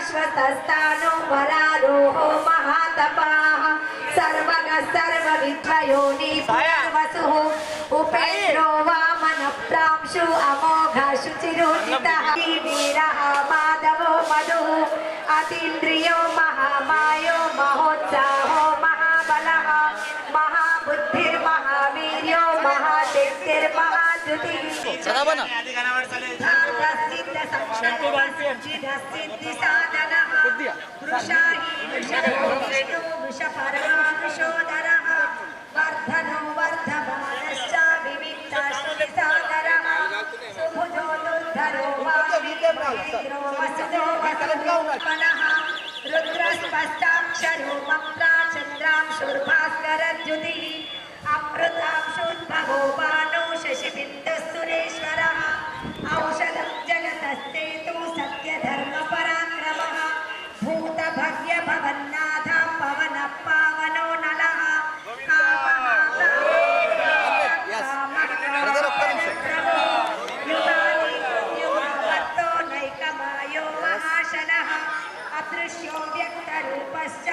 शाश्वतस्तानो वरारोहो महातपाः सर्वगः सर्वविद्वयोनि पुनर्वसुः उपेन्द्रो वामनप्रांशु अमोघः शुचिरोचितः वीरः माधवो मधुः अतीन्द्रियो महामायो महोत्साहो महाबलः महाबुद्धिर्महावीर्यो महाशक्तिर्महाद्युतिः वर्धनो वर्धमानश्च विविक्तश्रीसादरः सुभुजो दुर्धरो वाग्मित्रो वसुदो वसुदोपनः रुद्रस्पष्टाक्षरो मम्लाचन्द्रांशुर्भास्करद्युतिः अमृतांशोद्भवो बाणो शशिबिन्दुसुरेश्वरः औषधं जगतस्तेतु सत्यधर्मपराक्रमः भूतभव्यभवन्नाथः पवनः पावनो नलः युगावत्तो नैकमायो महाशनः अदृश्यो व्यक्तरूपश्च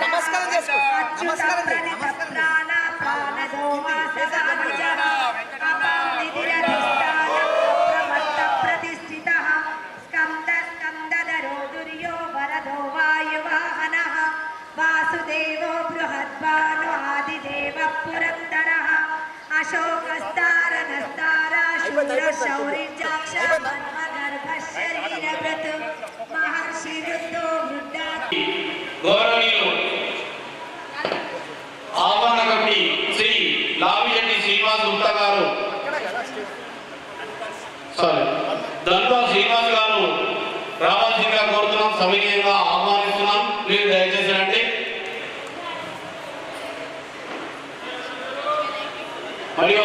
నమస్కారం చేసుకోండి నమస్కారం ప్రతిష్ఠితః స్కందధరో దుర్యో వరదో వాయువాహనః వాసుదేవో బృహద్భాను ఆదిదేవ పురంధరః అశోకస్తారనస్తారా శూర శౌర్యజాక్ష మన్మగర్భశరీరభృత్ మహర్షి వృద్ధో వృద్ధ గౌరవనీయులు ఆహ్వాన కమిటీ శ్రీ లావిశెట్టి శ్రీనివాస్ గుప్తా గారు దండా శ్రీనివాస్ గారు రావాల్సిందిగా కోరుతున్నాం. సవినయంగా ఆహ్వానిస్తున్నాం. మీరు దయచేసి రండి. మరియు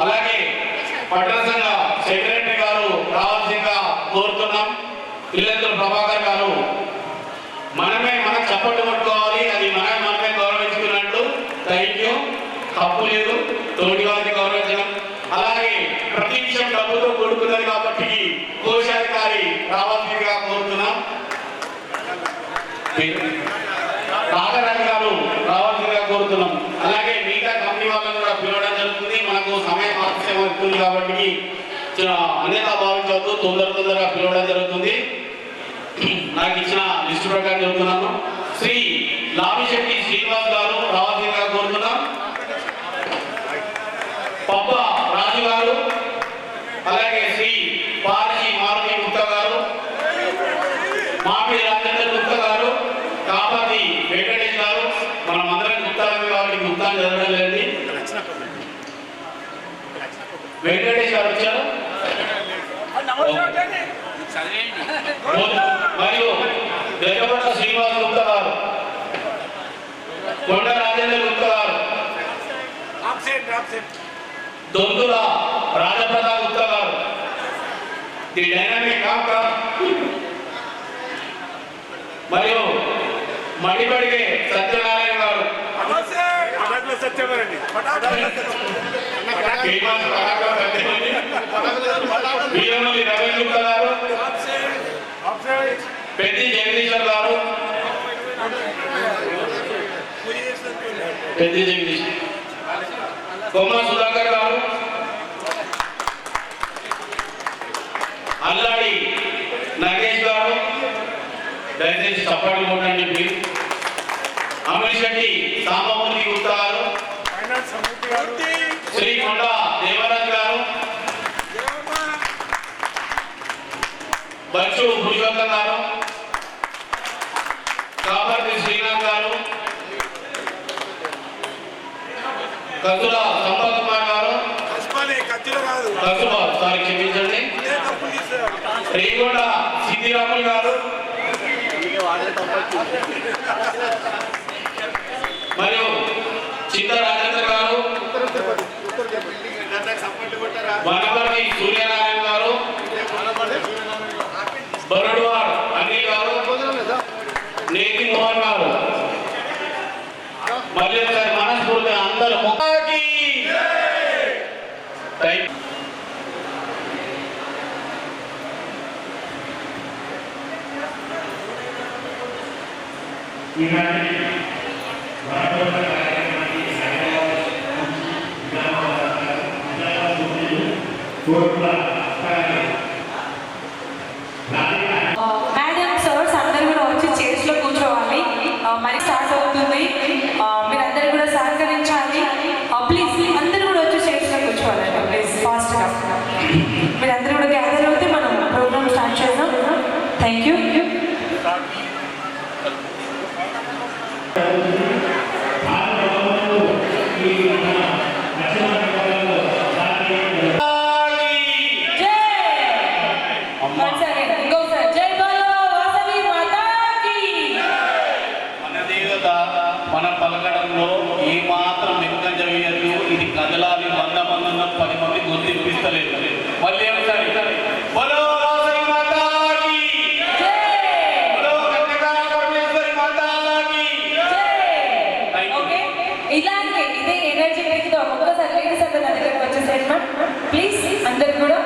అలాగే పట్టణ సంఘ సెక్రటరీ గారు రావాల్సిందిగా కోరుతున్నాం. ఇల్లందుల ప్రభాకర్ గారు మనమే మనం చప్పట్లు కొట్టుకోవాలి. అది మనమే గౌరవించుకున్నట్టు. Thank you. తప్పు లేదు తోటి వారిని గౌరవించడం. అలాగే ప్రతి విషయం డబ్బుతో కూడుకున్నది కాబట్టి కోశాధికారి రావాల్సిందిగా కోరుతున్నాం. నాగరాజు గారు రావాల్సిందిగా కోరుతున్నాం. అలాగే మిగతా కంపెనీ వాళ్ళని కూడా పిలవడం జరుగుతుంది. మనకు సమయం ఆలస్యం అవుతుంది కాబట్టి అన్యతా భావించవద్దు. తొందరగా పిలవడం జరుగుతుంది. నాకు ఇచ్చిన లిస్టు ప్రకారం చెబుతున్నాను. శ్రీ లావిశెట్టి శ్రీనివాస్ గారు రావాల్సిందిగా కోరుతున్నాం. పప్ప రాజు గారు, అలాగే శ్రీ పార్జీ మారుతి గుప్తా గారు, మామిడి రాజేంద్ర గుప్తా గారు, కాపాది వెంకటేష్ గారు. మనం అందరం గుప్తాలు కాబట్టి గుప్తాలు చదవడం లేదండి. వెంకటేష్ గారు వచ్చారు. మరియు దగ్గరపట్ల శ్రీనివాస్ గుప్తా గారు, కొండ రాజేంద్ర గుప్తా గారు, దొంతుల రాజప్రసాద్ గుప్తా గారు, ది డైనామిక్ కాంగ్రెస్, మరియు మడిపడిగే సత్యనారాయణ గారు, వీరమల్లి రవీంద్ర గుప్తా గారు, పెద్ది జగదీశ్వర్ గారు, పెద్ది జగదీష్, కొమ్మ సుధాకర్ గారు, అల్లాడి నగేష్ గారు. దయచేసి చప్పట్లు కొట్టండి ప్లీజ్. అమరిశెట్టి సాంబమూర్తి గుప్తా గారు, శ్రీ కొండ దేవరాజ్ గారు, బచ్చు పురుషోత్తం గారు, కాపర్తి శ్రీనాథ్ గారు, కసుల సంపత్ కుమార్ గారు, సారీ క్షమించండి, శ్రీగొండ సిద్ధిరాములు గారు, మరియు చింత రాజేంద్ర గారు, వనపర్తి సూర్యనారాయణ గారు, బరుడువాడ్ అనిల్ గారు, నేతి మోహన్ గారు, టైం మేడం సార్స్ అందరూ కూడా వచ్చి చైర్స్ లో కూర్చోవాలి. మరి స్టార్ట్ అవుతుంది. మీరందరూ కూడా సహకరించాలి. ప్లీజ్ అందరూ కూడా వచ్చి చైర్స్ లో కూర్చోవాలండి. ప్లీజ్ ఫాస్ట్ గా మీరందరూ కూడా గ్యాదర్ అవుతే మనం ప్రోగ్రామ్ స్టార్ట్ చేద్దాం. Thank you. మన పలకడంలో ఏ మాత్రం వెనుకంజ వేయద్దు. ఇది కదలాలి. 100 మంది ఉన్న 10 మంది గుర్తింపిస్తలేదు. మళ్ళీ ఒకసారి బలో వాసవి మాతాకి బలో కన్యకా పరమేశ్వరి మాతాకి. ఇలాగే ఇదే ఎనర్జీ తో ఒక్కసారి లేడీస్ అందరూ నా దగ్గరకు వచ్చేసేయండి ప్లీజ్. అందరు కూడా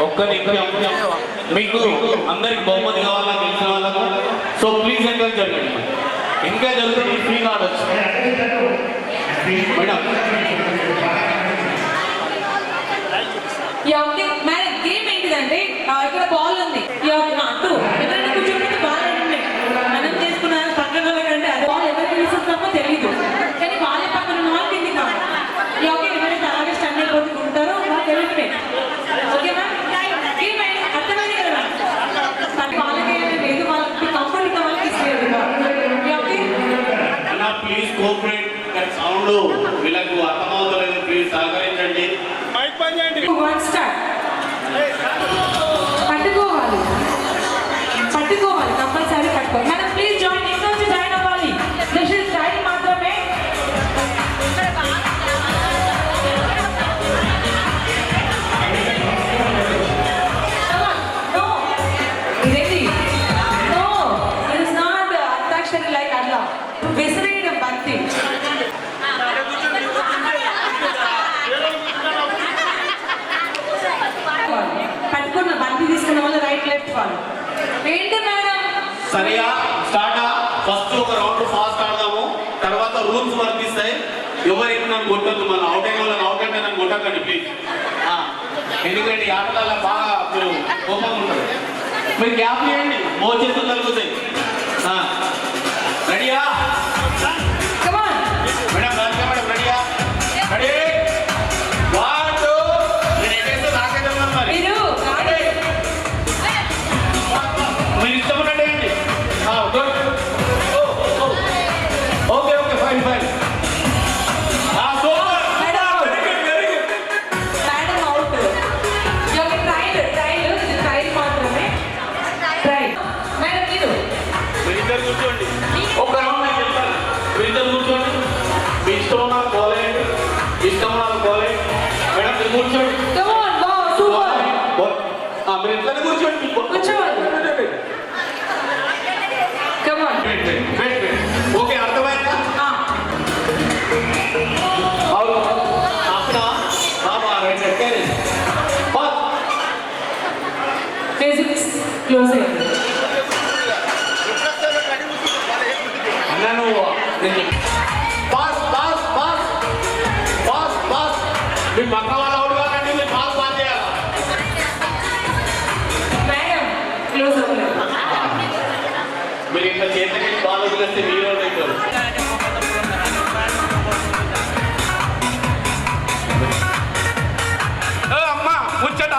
ఒక్క నిమిషం మీకు అందరికి బహుమతి కావాలా తెలిసిన వాళ్ళకు సో ప్లీజ్ ఎంకరేజ్ జరగండి ఇంకా జరుగుతుంది ఫ్రీ కావచ్చు మేడం మేడం గేమ్ ఏంటిదంటే ఇక్కడ బాల్ ఉంది అటు ఎవరైనా కూర్చోబెట్టి బాల్ ఉన్నాయి మనం చేసుకున్న పక్కన వాళ్ళకంటే అది బాల్ ఎవరికి తీసుకుంటామో తెలియదు కానీ వాళ్ళ పక్కన ఉన్న వాళ్ళు కింది కావాలి ఎవరైతే అలాగే స్టాండ్ అయిపోతూ ఉంటారో వాళ్ళకి ఎలిమినేట్ ఓకే మ్యామ్ గేమ్ అర్థమైంది కదా మ్యామ్ వాళ్ళకి లేదు వాళ్ళకి కంఫర్ట్ వాళ్ళకి ఇస్తుంది ప్లీజ్ కోఆపరేట్ సౌండ్ వీళ్ళకు అర్థమవుతలేదు ప్లీజ్ సహకరించండి పట్టుకోవాలి కంపల్సరీ పట్టుకోవాలి మేడం ప్లీజ్ జాయిన్ ఇంట్లో వచ్చి జాయిన్ అవ్వాలి దిస్ ఇస్ టైం మాత్రమే అంతాక్షరి లైక్ అట్లా విసిరేయడం బంతి పట్టుకున్న బంతి తీసుకున్న వాళ్ళు రైట్ లెఫ్ట్ వాళ్ళు ఏంటి మేడం సరిగా స్టార్ట్ ఫస్ట్ ఒక రౌండ్ ఫాస్ట్ ఆడదాము తర్వాత రూల్స్ వర్తిస్తాయి ఎవరైతే నన్ను కొట్టద్దు మన అవుట్ అయిన వాళ్ళని అవుట్ అంటే నన్ను కొట్టకండి ప్లీజ్ ఎందుకంటే ఈ ఆటలలో బాగా మీరు కోపం ఉంటుంది మీరు గ్యాప్ చేయండి మో చేతులు కలుగుతాయి రెడీయా మేడం రాజా మేడం రెడీయా రెడీ మీరు ఇష్టపడండి ఓకే ఓకే ఫైన్ ఫైన్ మీరిద్దరు కూర్చోండి ఒక రౌండ్ నేను చెప్తాను మీరిద్దరు కూర్చోండి మీ ఇష్టం ఉన్నారు కోలేండి ఇష్టం ఉన్నారు కోలేండి మేడం మీరు కూర్చోండి మీరు ఇద్దరు కూర్చోండి ఓకే అర్థమైందా ఫిజిక్స్ క్లోజ్ అయింది అన్నాను pass pass pass pass pass మీ పక్క వాళ్ళు అవుట్ కావాలంటే మీరు పాస్ పాస్ చేయాలి మేడం క్లోజ్ అవ్వలేదు మీరు ఇంకా చేతికి బాల్ వదిలేస్తే మీరు అవుట్ అవుతారు అమ్మా ముచ్చట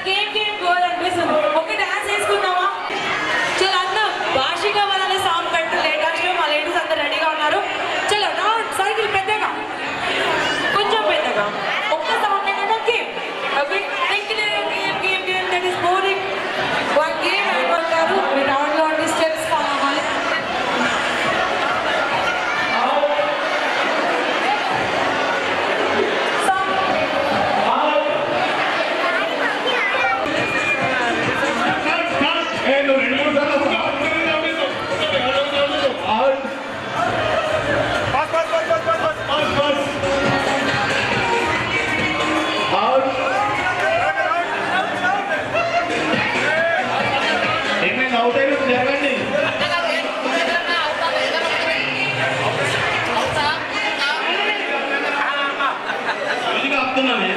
గేమ్ గోల్ అనిపిస్తుంది. ఒక డాన్స్ వేసుకుందామా? చలో అందరూ భాషిక వాళ్ళ సాంగ్ పెట్టు. లేటెస్ట్ మా లేడీస్ అందరు రెడీగా ఉన్నారు. చలో నా సైకిల్ పెద్దగా, కొంచెం పెద్దగా, ఒక్క సాంగ్ అయినా game. Okay, game that is boring. One game అయిపోతారు. మీరు రౌండ్లో ఉండి స్టెప్స్ ఫాలో అవ్వాలి. ఏమైనా అవుట్ అయినా జరగండి. ఇది ఆపుతున్నానే.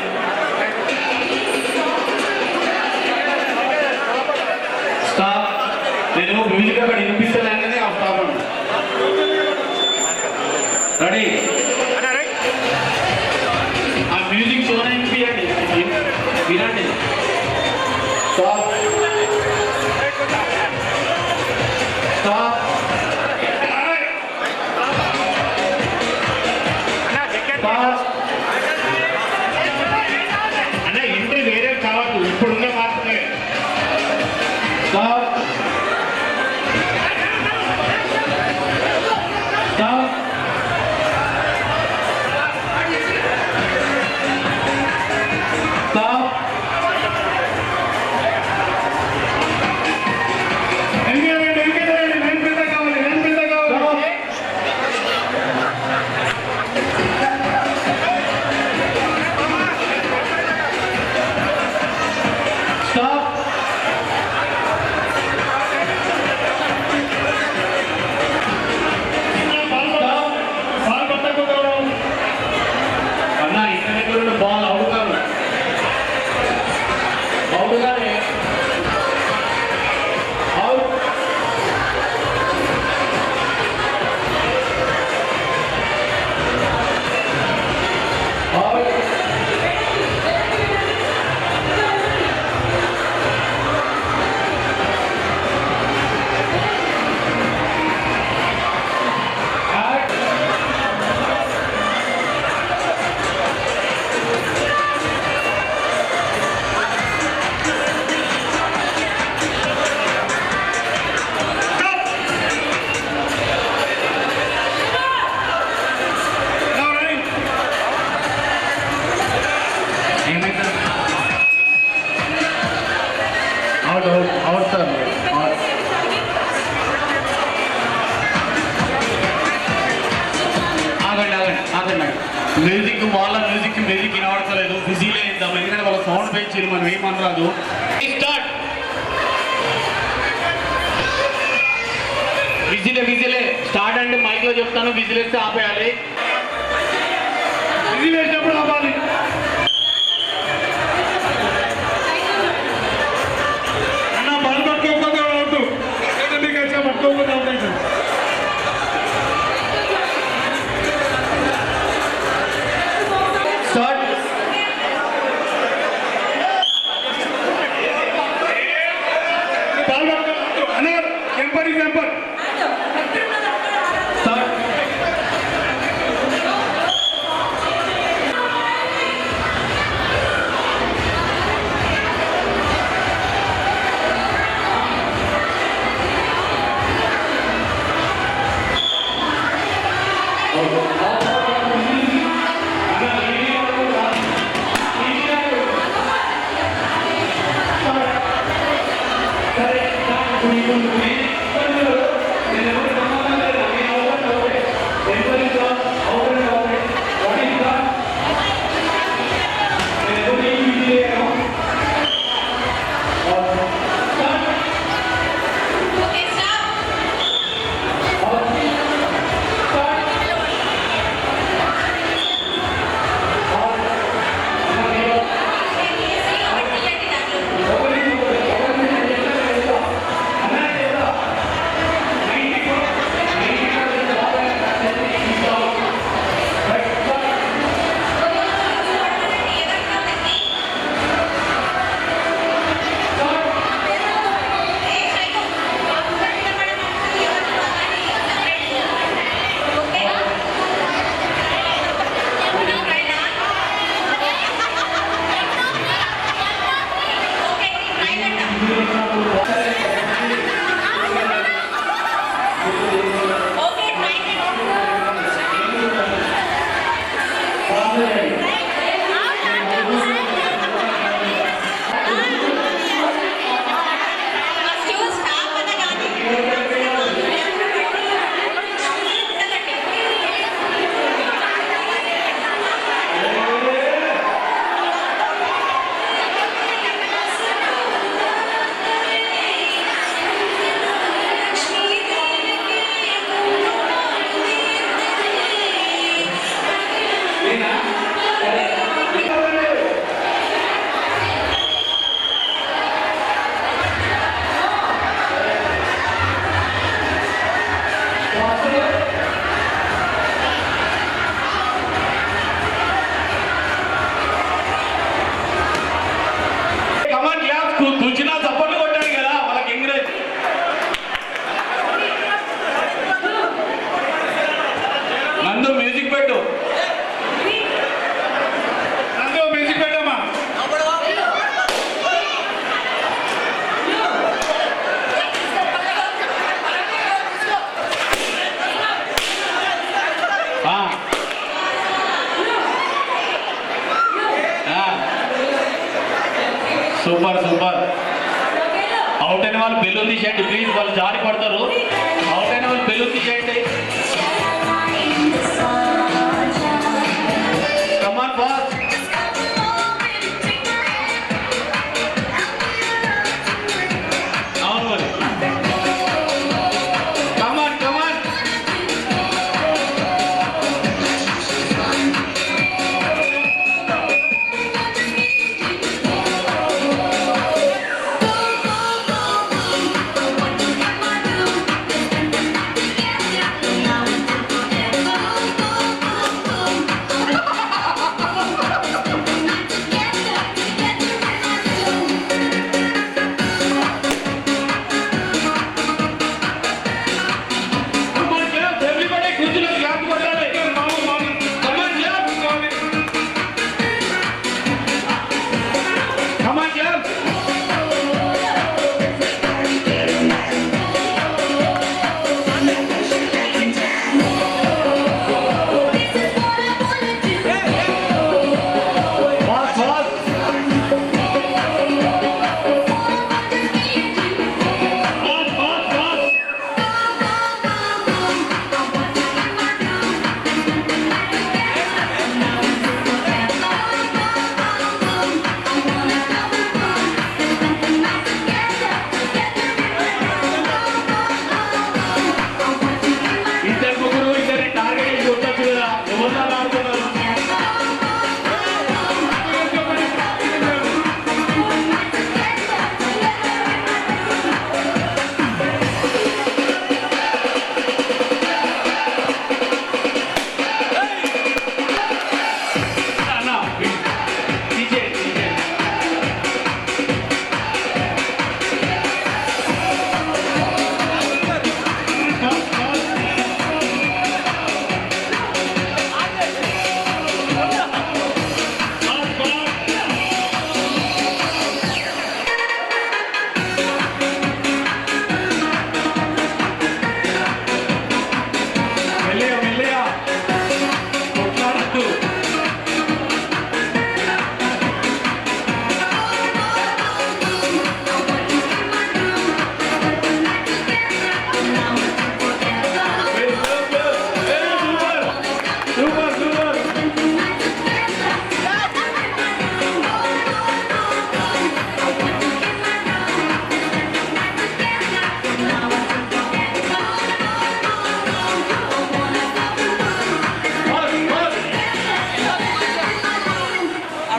స్టాప్. నేను మ్యూజిక్ అక్కడ వినిపిస్తలేనే ఆపుతాను. రెడీ? ఆ మ్యూజిక్ షోనే వినిపించండి, వినండి. స్టాప్. స్టాప్. అన్న ఎంట్రీ వేరే కావద్దు, ఇప్పుడున్న మాత్రమే. స్టాప్. స్టాప్. స్టాప్. మ్యూజిక్ వాళ్ళ మ్యూజిక్ వినబడతలేదు, బిజీలో ఇద్దాం, ఎందుకంటే వాళ్ళ సౌండ్ పెంచి మనం ఏమనరాదు. స్టార్ట్. విజిలే స్టార్ట్ అంటే మైక్ లో చెప్తాను, విజిల్ వేస్తే ఆపేయాలి. విజిల్ వేసినప్పుడు ఆపాలి. అన్న బల్ పట్టుకోకపోతే అవుతూ పట్టుకోకపోతే అవుతాయి. స్టార్ట్. అన్న టెంపర్ ఇస్ టెంపర్. స్టార్ట్. తుచిన చప్పట్లు కొట్టాడు కదా వాళ్ళకి ఎంకరేజ్. నందు మ్యూజిక్ పెట్టు, నందు మ్యూజిక్ పెట్టమ్మా. Super super. అవుట్ అయిన వాళ్ళు బెలూన్ తీసేయండి ప్లీజ్, వాళ్ళు జారి పడతారు. అవుట్ అయిన వాళ్ళు బెలూన్ తీసేయండి. Come on fast. అవును మరి కమాన్ కమాన్.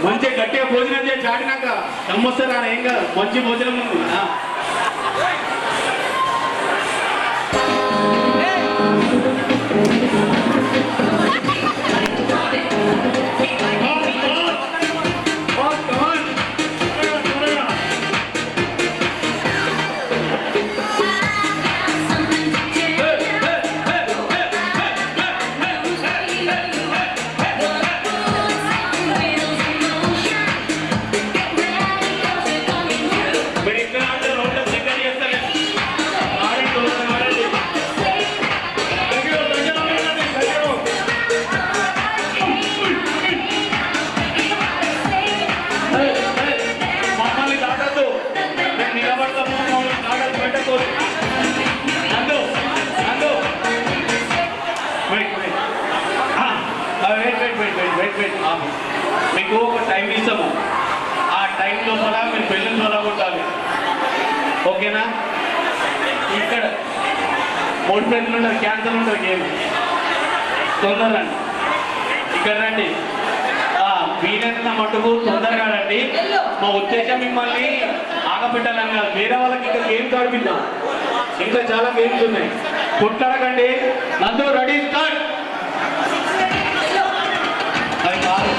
మంచి గట్టిగా భోజనం చేసి చాటినాక నమ్మొస్తారా ఏం కాదు, మంచి భోజనం ఉంది. But it's not మీకు ఒక టైం ఇస్తాము, ఆ టైం లోపల మీరు బెలూన్స్ కొట్టాలి. ఓకేనా? ఇక్కడ 3 ప్రశ్నలు ఉండదు, క్యాన్సల్ ఉండదు గేమ్. తొందర రండి, ఇక్కడ రండి. వీలైనంత మటుకు తొందరగా రండి. మా ఉద్దేశం మిమ్మల్ని ఆగపెట్టాలని కాదు, వేరే వాళ్ళకి ఇంకా గేమ్స్ ఆడిపిద్దాం. ఇంకా చాలా గేమ్స్ ఉన్నాయి. కొట్లాడకండి. నందు రెడీ స్టార్ట్. అది కాదు.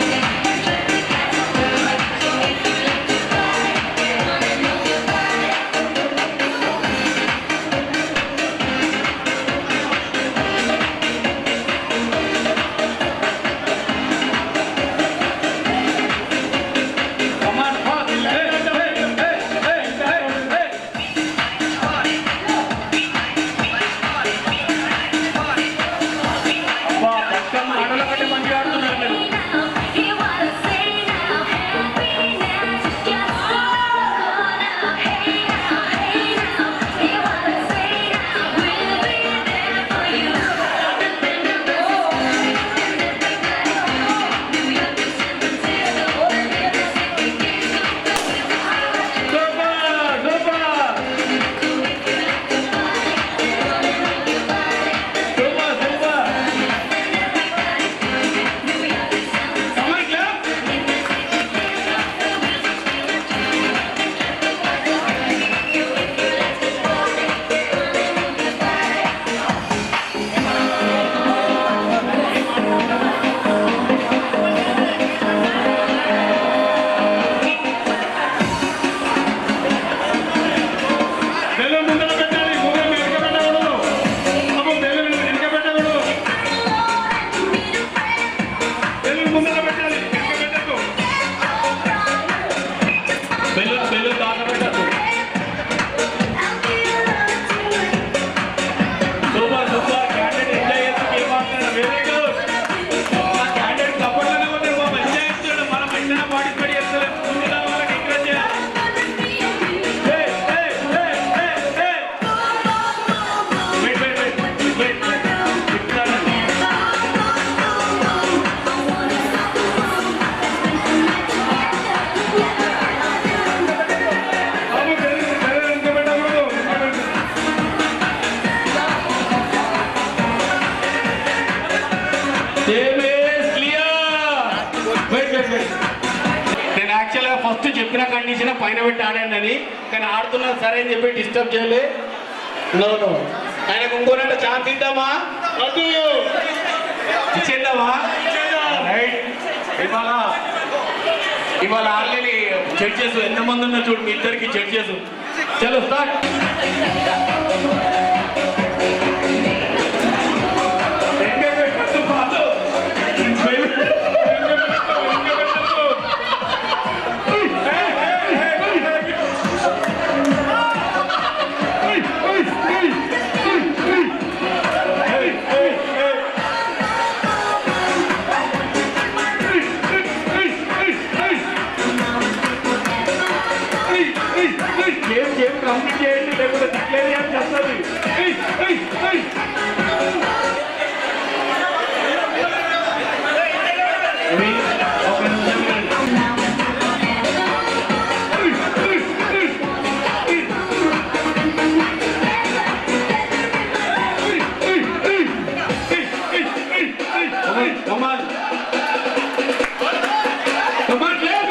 నేను యాక్చువల్గా ఫస్ట్ చెప్పిన కండిషన్ పైన పెట్టి ఆడండి అని, కానీ ఆడుతున్నా సరే అని చెప్పి డిస్టర్బ్ చేయలే. నో ఆయనకు ఇంకోనంటే ఛాన్స్ ఇద్దామా, ఇచ్చేద్దామా? రైట్. ఇవాళ ఆల్రెడీ జడ్జెస్ ఎంతమంది ఉన్నా చూడు, మీ ఇద్దరికి జడ్జెస్. చలో స్టార్ట్. గేమ్ కంప్లీట్ చేయండి, లేకపోతే డిక్లేర్ చేయాల్సి వస్తుంది. ఒక నిమిషం. Come on. Come on, clap.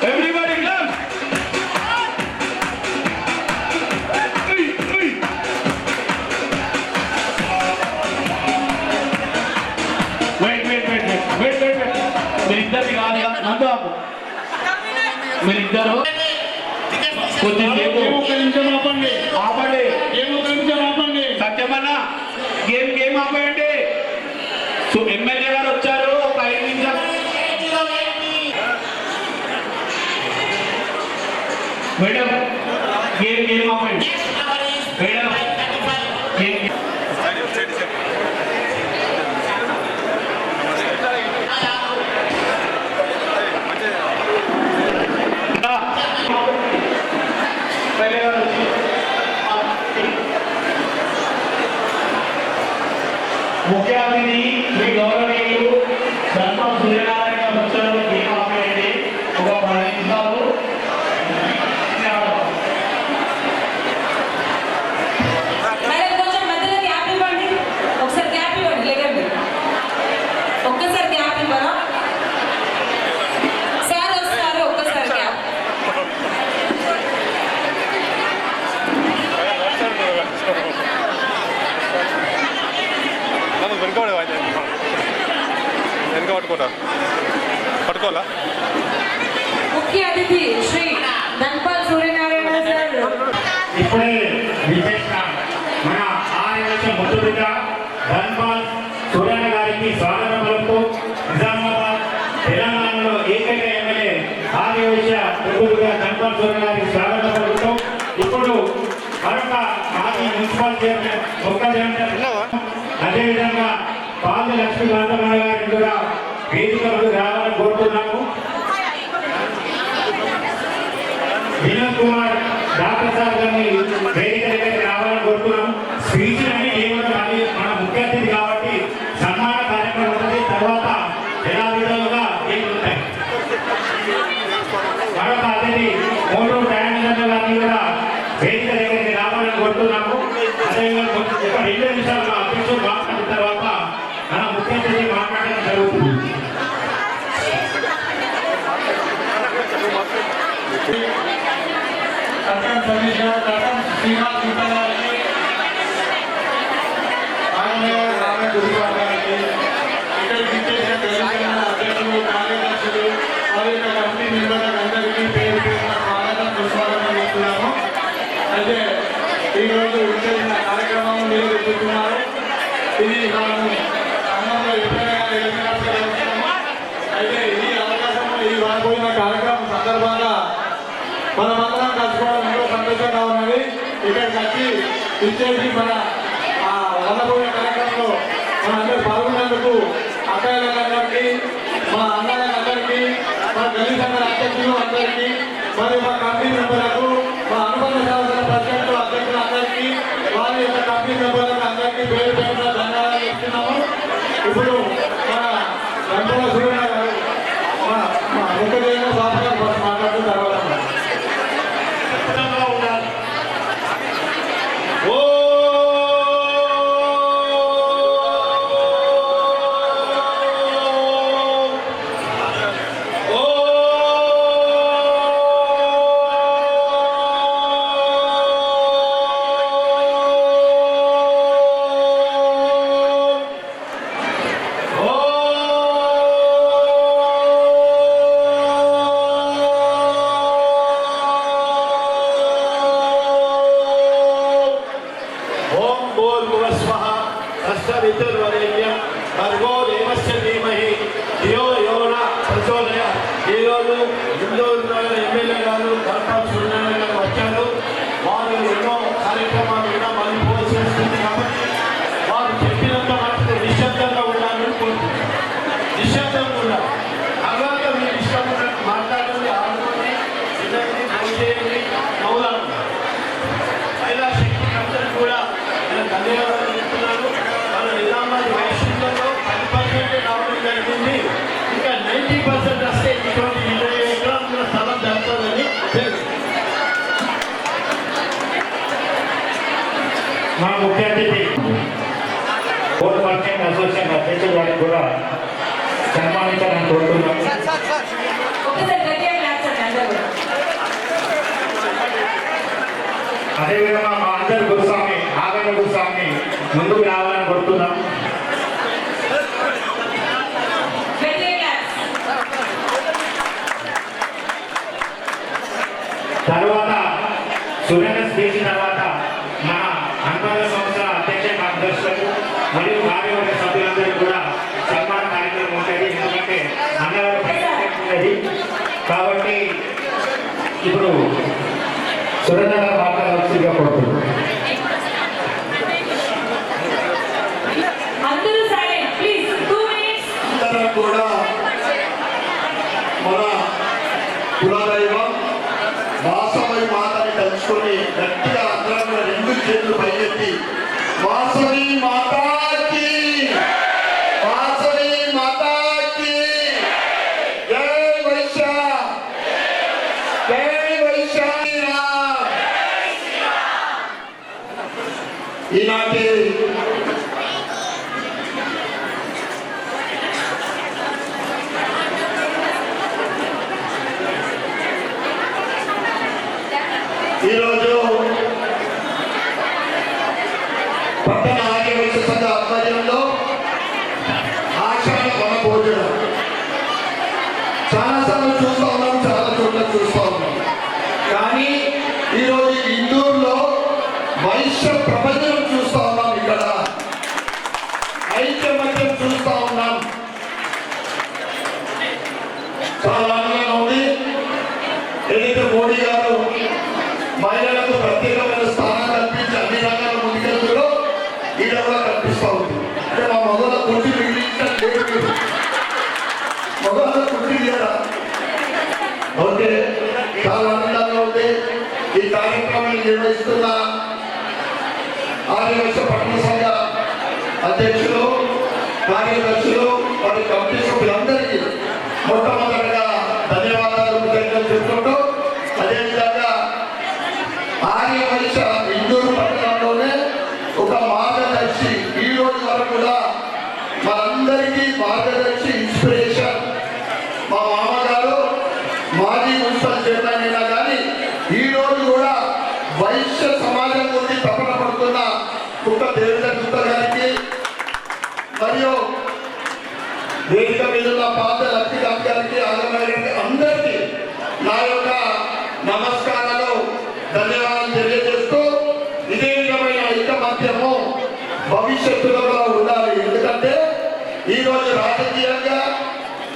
Everybody clap. మీరిద్దరికి కాదు, నందు ఆపు. మీరిద్దరు కొద్దిసేపు ఆపండి. ఆపండి. సత్యమన్నా గేమ్ ఆపేయండి. సో ఎమ్మెల్యే గారు వచ్చారు, ఒక 5 నిమిషాలు. మేడం గేమ్ ఆపండి. మేడం గేమ్ ముఖ్య అతిథి శ్రీ గౌరవనీయులు ధర్మ సూర్యనారాయణ పట్టుకోవాలా ముఖ్య అతిథి శ్రీ ధన్పాల్ సూర్యనారాయణ సార్. ఇప్పుడే విశేష మన ఆర్యవైశ్య ముద్దుబిడ్డ ధన్పాల్ సూర్యన్న గారికి స్వాగతం పలుకుతూ నిజామాబాద్ తెలంగాణలో ఏకైక ఎమ్మెల్యే ఆర్యవైశ్య ముద్దుబిడ్డ ధన్పాల్ సూర్యన్న గారికి స్వాగతం పలుకుతూ ఇప్పుడు మరొక మాజీ మున్సిపల్ చైర్మన్ అదేవిధంగా పాల్య లక్ష్మీ కాంతమ్మ గారిని కూడా వేదికలకు రావాలని కోరుతున్నాము. వినోద్ కుమార్ డాక్టర్ సార్ గారిని వేదిక దగ్గరికి రావాలని కోరుతున్నాం. స్పీచ్ అన్ని ఏమన్నా మన ముఖ్య అతిథి కాబట్టి సన్మాన కార్యక్రమం ఉంటుంది. తర్వాత ఎలా విధాలుగా ఉంటాయి. మరొక అతిథి మూడు దయానంద గారిని కూడా వేదిక దగ్గరికి రావాలని కోరుతున్నాము. అదేవిధంగా ఒక 2 నిమిషాలు మా అధ్యక్షుడు మాట్లాడిన తర్వాత మన ముఖ్య అతిథి మాట్లాడడం జరుగుతుంది. అయితే ఈరోజు విచ్చేసిన కార్యక్రమం మీరు చూస్తున్నారు. ఇది మనము సంఘంలో ఎప్పుడైనా చేసినప్పుడు అయితే ఈ అవకాశం ఈ రాబోయిన కార్యక్రమం సందర్భంగా మనమందరం కలుసుకోవడం ఎంతో సంతోషంగా ఉన్నది. ఇక్కడికి వచ్చి ఇచ్చేసి మన వందపోయిన కార్యక్రమంలో మన అందరూ పాల్గొన్నందుకు అక్కయ్యలందరికీ మా అన్నయ్యలందరికీ మా గల్లీ సంఘ అధ్యక్షులు అందరికీ మరియు మా కమిటీ మెంబర్లకు మా అనుబంధ సంస్థల ప్రెసిడెంట్ అధ్యక్షులందరికీ వారి యొక్క కమిటీ మెంబర్లకు అందరికీ పేరు పేరున ధన్యవాదాలు ఇస్తున్నాము. ఇప్పుడు మన రంగుల సూర్య గారు మా ముఖ్యమైన సాఫ్ట్వేర్ బస్ మాట్లాడుతూ తర్వాత ఈరోజు ఎమ్మెల్యే గారు ధన్పాల్ సూర్యనారాయణ గారు వచ్చారు. వారు ఎన్నో కార్యక్రమాలు కూడా మళ్ళీ చేస్తుంది కాబట్టి వారు చెప్పినంత మటుకు నిశ్శబ్దంగా ఉండాలని కోరుకుంటున్నారు. నిశ్శబ్దంగా ఉండాలి. తర్వాత మీరు ఇష్టం మాట్లాడండి, ఆడుకోండి, చిన్నది చేయండి, నవ్వులాడు. మహిళా శక్తి అందరికీ కూడా నేను ధన్యవాదాలు చెప్తున్నాను. మన నిజామాబాద్ వైశ్యంలో 10% రావడం జరిగింది. ఇంకా 90% వస్తే ఇటువంటి 20 ఎకరాల స్థలం జరుగుతుందని మా ముఖ్య అతిథి ఓట్ మార్కెట్ అసోసియేషన్ అధ్యక్షుడు గారికి కూడా సన్మానించాలని కోరుతున్నాము. అదేవిధంగా మా అందరి గురుస్వామి ఆగండ గురుస్వామి ముందుకు రావాలని కోరుతున్నాం. తర్వాత సూర్యన స్పీచ్ తర్వాత మన అనుబంధ సంస్థల అధ్యక్ష కార్యదర్శులకు మరియు కార్యవర్గ సభ్యులందరికీ కూడా సన్మాన కార్యక్రమం ఉంటుంది. ఎందుకంటే అన్నగారు ఉన్నది కాబట్టి ఇప్పుడు సురేంద్ర గారు మాట్లాడాల్సిందిగా కోరుతున్నాం. కూడా మన కులదైవం వాసవి మాతని తలుచుకొని గట్టిగా అందరం కూడా 2 చేతులు పైకెత్తి వాసవి మాతాకి, వాసవి మాతాకి జై వైశ్య, జై వైశ్య. ఈనాటి ఈరోజు పట్టణ ఆర్యవైశ్య సంఘ ఆధ్వర్యంలో ఆషాఢ వన భోజనం చూస్తూ ఉన్నాం, చాలా చోట్ల చూస్తూ ఉన్నాం. కానీ ఈరోజు ఇందూరులో వైశ్య ప్రపంచం చూస్తూ ఉన్నాం. ఇక్కడ ఐక్యమత్యం చూస్తూ ఉన్నాం. చాలా ఆనందంగా ఉంది. ఏదైతే మోడీ గారు మహిళలకు ప్రత్యేకమైన స్థానం కల్పించి అన్ని రంగాల ముందుకెళ్తుందో ఈడ కూడా కల్పిస్తూ ఉంది. అంటే మా మొదల కుర్చీ మిగిలించడం లేదు, మొదల కుర్చీ లేదా. ఓకే, చాలా ఆనందంగా ఉంది. ఈ కార్యక్రమాన్ని నిర్వహిస్తున్న ఆదివాసీ పట్టణ సంఘ అధ్యక్షులు, కార్యదర్శులు, వారి కమిటీ సభ్యులందరికీ మొట్టమొదటిగా ధన్యవాదాలు చెప్తుంటూ, అదేవిధంగా ఆర్యవైశ్య ఇందూరు పట్టణంలోనే ఒక మార్గదర్శి, ఈ రోజు వరకు కూడా మనందరికీ మార్గదర్శి, ఇన్స్పిరేషన్ మా మామగారు మాజీ మున్సిపల్ చైర్మన్ అయినా కానీ ఈ రోజు కూడా వైశ్య సమాజం గురించి తపన పడుతున్న కుక్క దేవేంద్ర గుప్త గారికి మరియు వేదిక మీద ఉన్న పాత లక్ష్మీకాంత్ గారికి, ఆగమయ్య గారికి, అందరికీ నా యొక్క నమస్కారాలు, ధన్యవాదాలు తెలియజేస్తూ ఇదే విధమైన ఐకమత్యము భవిష్యత్తులో కూడా ఉండాలి. ఎందుకంటే ఈరోజు రాజకీయంగా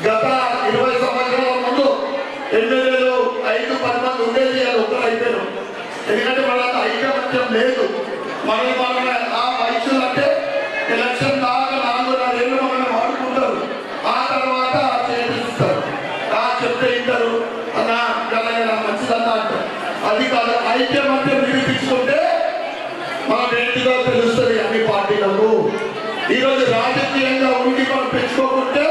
గత 20 సంవత్సరాల ముందు ఎమ్మెల్యేలు 5-10 మంది ఉండేది, అది ఒక్కరు అయిపోయారు. ఎందుకంటే మన ఐకమత్యం లేదు. మనమే ఆ వయసులు అంటే ఎలక్షన్ దాకా 4-6 ఏళ్ళు మనల్ని వాడుకుంటారు, ఆ తర్వాత చేపిస్తారు, చెప్తే ఇంటారు అన్న మంచిదన్న అంటారు. అది కాదు, ఐక్యమత్యం నిరూపించుకుంటే మనం ఏంటిదో తెలుస్తుంది అన్ని పార్టీలకు. ఈరోజు రాజకీయంగా ఉండి మనం పెంచుకోకుంటే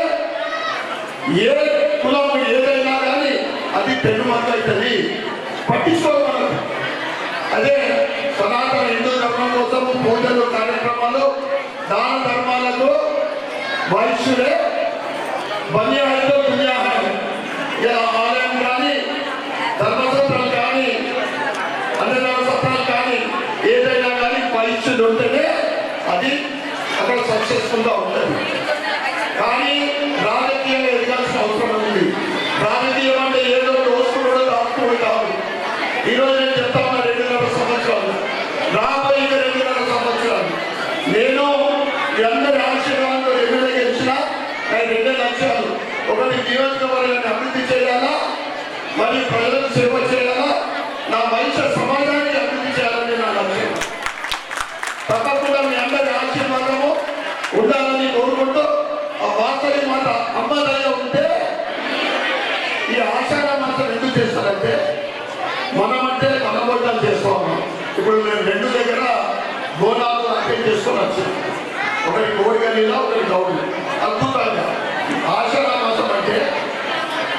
ఏ కులం ఏదైనా కానీ అది పెన్నుమక్క అవుతుంది, పట్టించుకోవాలి. అదే సనాతన హిందూ ధర్మం కోసం పూజలు, కార్యక్రమాలు, దాన ధర్మాలకు వైశ్యులే బన్యాలతో పుణ్యాహారం. ఇలా ఆలయం కానీ, ధర్మసత్రాలు కానీ, అన్నదాన సత్రాలు కానీ, ఏదైనా కానీ వైశ్యులు ఉంటేనే అది అక్కడ సక్సెస్ఫుల్గా ఉంటుంది. కానీ రాజకీయంగా ఎదగాల్సిన అవసరం ఉంది. రాజకీయం అంటే ఏదో దోసుకుడు దాచుకోవడం కాదు. ఈరోజు నేను చెప్తా ఉన్నా 2.5 సంవత్సరాలు, రాబోయే 2.5 సంవత్సరాలు నేను మీ అందరి ఆశీర్వాదంతో ఎమ్మెల్యే గెలిచిన 2 లక్ష్యాలు. ఒకటి, నియోజకవర్గాన్ని అభివృద్ధి చేయాలా, మరియు ప్రజలకు సేవ చేయాలా, నా వైశ్య సమాజానికి అభివృద్ధి చేయాలని నా లక్ష్యం. తప్పకుండా మీ అందరి ఆశీర్వాదము ఉండాలని కోరుకుంటూ, ఆ వార్తని మాట అమ్మదయ ఉంటే ఈ ఆషాఢ మాసం ఎందుకు చేస్తారంటే మనమంటే మన బోనాలు చేస్తూ ఉన్నాం. ఇప్పుడు నేను 2 దగ్గర బోనాలు అటెండ్ చేసుకొని వచ్చాను. ఒకటి కోడిగల్లీలో, ఒకటి గౌడి. అద్భుతంగా ఆషాఢ మాసం అంటే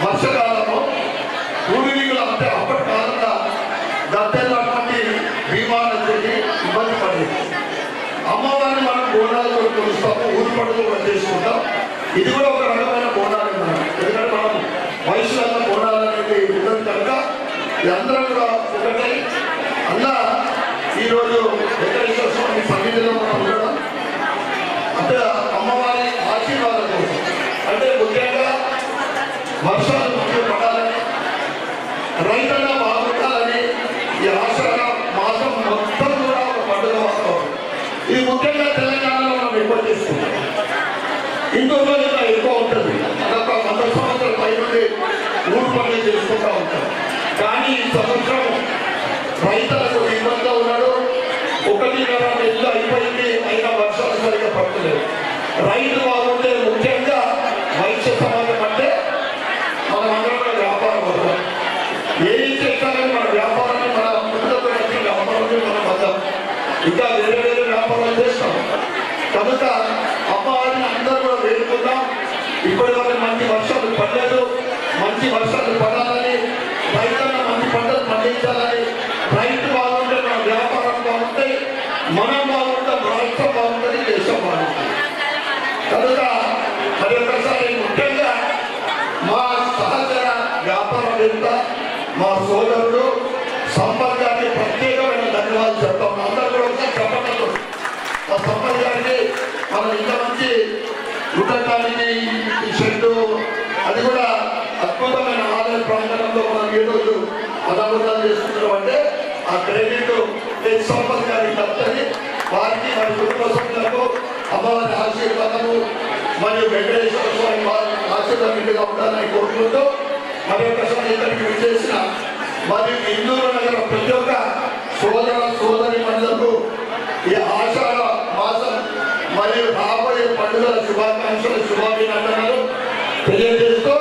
వర్షకాలము, పూర్వీకులు అంటే అప్పటి కాలంలో గద్దెలటువంటి భీమానదికి ఇబ్బంది పడేది. అమ్మవారిని మనం బోనాలు కొలుస్తాము, ఊరి పండుగ కూడా చేసుకుంటాం. ఇది కూడా ఒక రకమైన బోనాలు మనం, ఎందుకంటే మనం వయసులో బోనాలు అనేది ఉండదు కనుక అందరం కూడా ఒకటే. అలా ఈరోజు వెంకటేశ్వర స్వామి సన్నిధిలో మనం ఉండడం అంటే అమ్మవారి ఆశీర్వాదం కోసం, అంటే ముఖ్యంగా వర్షాలు మంచిగా పడాలని, రైతుల్లో బాగుండాలని ఈ ఆషాఢ మాసం మొత్తం కూడా ఒక పండుగ వాతావరణం. ఇది ముఖ్యంగా తెలంగాణలో మనం ఎక్కువ చేసుకుంటాం. ఇందులో ఇంకా ఎక్కువ ఉంటుంది. అదొక 100 సంవత్సరాల పై నుండి ఊరు పనులు చేసుకుంటూ ఉంటాం. కానీ ఈ సంవత్సరం రైతులకు ఇబ్బందిగా ఉన్నాడు. 1.5 నెలలు అయిపోయింది, అయినా వర్షాలు సరిగ్గా పడతలేదు. రైతు బాగుంటే ముఖ్యంగా వైశ్య సమాజం అంటే మనం అందరం కూడా వ్యాపారం వద్దాం. ఏం చేస్తారని మన వ్యాపారాన్ని, మన ముందుకు వచ్చిన వ్యాపారాన్ని మనం వద్దాం. ఇంకా వేరే వ్యాపారాలు చేస్తాం కనుక అమ్మవారిని అందరూ కూడా వేడుకుందాం. ఇప్పటి వరకు మంచి వర్షాలు పడలేదు, మంచి వర్షాలు పడాలని, రైతులను మంచి పంటలు పండించాలని. రైతు బాగుంటే మన వ్యాపారం బాగుంటాయి, మనం బాగుంటాం, రాష్ట్రం బాగుంటుంది, దేశం బాగుంటుంది. కనుక మరి ఒకసారి ముఖ్యంగా మా సహచర వ్యాపారవేత్త, మా సోదరుడు సంపత్ గారికి ప్రత్యేకమైన ధన్యవాదాలు చెప్తాం. అందరూ కూడా ఒకసారి చెప్పండి. ఆ సంపత్ గారికి మనం ఇంత మంచి ఉండటానికి ఈ షెడ్డు, అది కూడా అద్భుతమైన ఆలయం. అన్నపూర్ణాలు చేసుకుంటున్నాం అంటే ఆ క్రెడిట్ సంపత్ గారికి తప్పని వారికి వారి కుటుంబ సభ్యులకు అమ్మవారి ఆశీర్వాదము మరియు వెంకటేశ్వర స్వామి వారి ఆశీర్వాదంగా ఉండాలని కోరుకుంటూ మరి ఒకసారి ఇక్కడికి విచ్చేసిన మరియు ఇందూరు నగర ప్రతి ఒక్క సోదర సోదరి మండలకు ఈ ఆషాఢ మాసం మరియు రాబోయే పండుగల శుభాకాంక్షలు శుభాభినందనలు తెలియజేస్తూ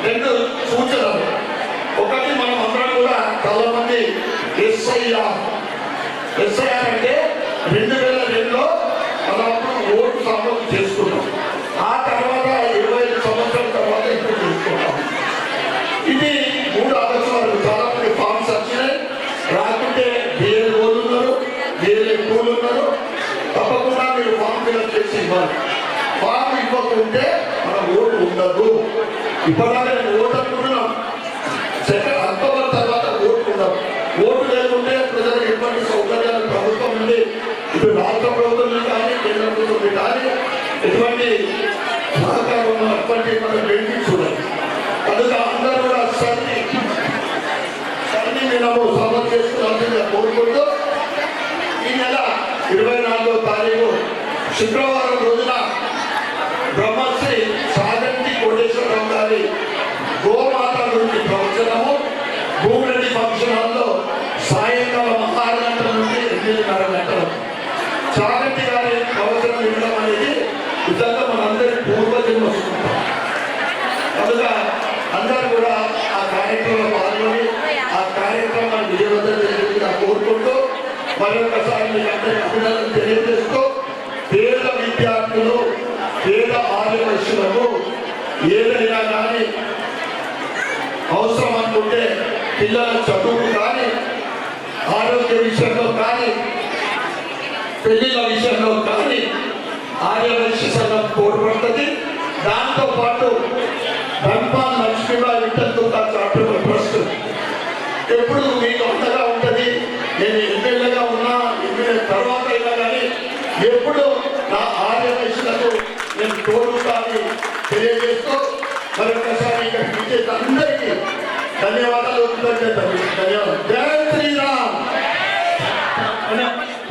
2 సూచనలు. ఒకటి, మనం అందరం కూడా చాలా మంది ఎస్ఐఆర్ అంటే 2002లో మనం ఓటు సమూహం చేసుకున్నాం. ఆ తర్వాత 25 సంవత్సరాల తర్వాత ఇప్పుడు చేసుకుంటాం. ఇది 3 ఆలోచనలు. చాలా మంది ఫామ్స్ వచ్చినాయి, రాకుంటే వేరే వాళ్ళు ఉన్నారు, వేరే పూలు ఉన్నారు. తప్పకుండా మీరు ఫామ్ ఫిల్అప్ చేసి ఇవ్వాలి. ఫామ్ ఇవ్వకుంటే మన ఓటు ఉండదు. ఇప్పటిదాకా నేను ఓటు అనుకుంటున్నాం, అక్టోబర్ తర్వాత ఓటు ఉండదు. ఓటు లేకుంటే ప్రజలకు ఎటువంటి సౌకర్యాలు ప్రభుత్వం నుండి ఇటు రాష్ట్ర ప్రభుత్వం కానీ కేంద్ర ప్రభుత్వం కానీ ఎటువంటి సహకారం అటువంటి మనం బెనిఫిట్స్ ఉన్నాయి. కనుక అందరూ కూడా సన్ని మేము సమర్ చేసుకోవాల్సిందిగా కోరుకుంటూ ఈ నెల 24వ తారీఖు శుక్రవారం రోజున బ్రహ్మశ్రీ సాగంటి కోటేశ్వరరావు గారి గోమాత గురించి ప్రవచనము భూమిరెడ్డి ఫంక్షన్ హాల్లో సాయంకాలం 6 గంటల నుండి 8:30 గంటలు. సాగంటి గారి ప్రవచనం వినడం అనేది నిజంగా మనందరి పూర్వజన్మ సుఖం. కనుక అందరూ కూడా ఆ కార్యక్రమంలో పాల్గొని ఆ కార్యక్రమాన్ని విజయవంతంగా కోరుకుంటూ మరొకసారి మీకు అందరికీ అభినందనలు తెలియజేస్తూ పేద విద్యార్థులు పేద ఆర్యవైశ్యులకు ఏదైనా కానీ అవసరం అనుకుంటే పిల్లల చదువు కానీ ఆరోగ్య విషయంలో కానీ పెళ్లిళ్ళ విషయంలో కానీ ఆర్యవైశ్య సంఘం తోడ్పడుతుంది. దాంతోపాటు ధన్పాల్ లక్ష్మీబాయి విఠల్ చారిటబుల్ ట్రస్ట్ ఎప్పుడు మీకు అంతగా ఉంటుంది. నేను ఎమ్మెల్యేగా ఉన్నా, ఎమ్మెల్యే తర్వాత అయినా కానీ ఎప్పుడు నా ఆర్యవైశ్యులకు నేను తోడుతానని తెలియజేస్తూ మరొకసారి ఇక్కడికి విచ్చేసి అందరికీ ధన్యవాదాలు. ధన్యవాదాలు. జై శ్రీరామ్.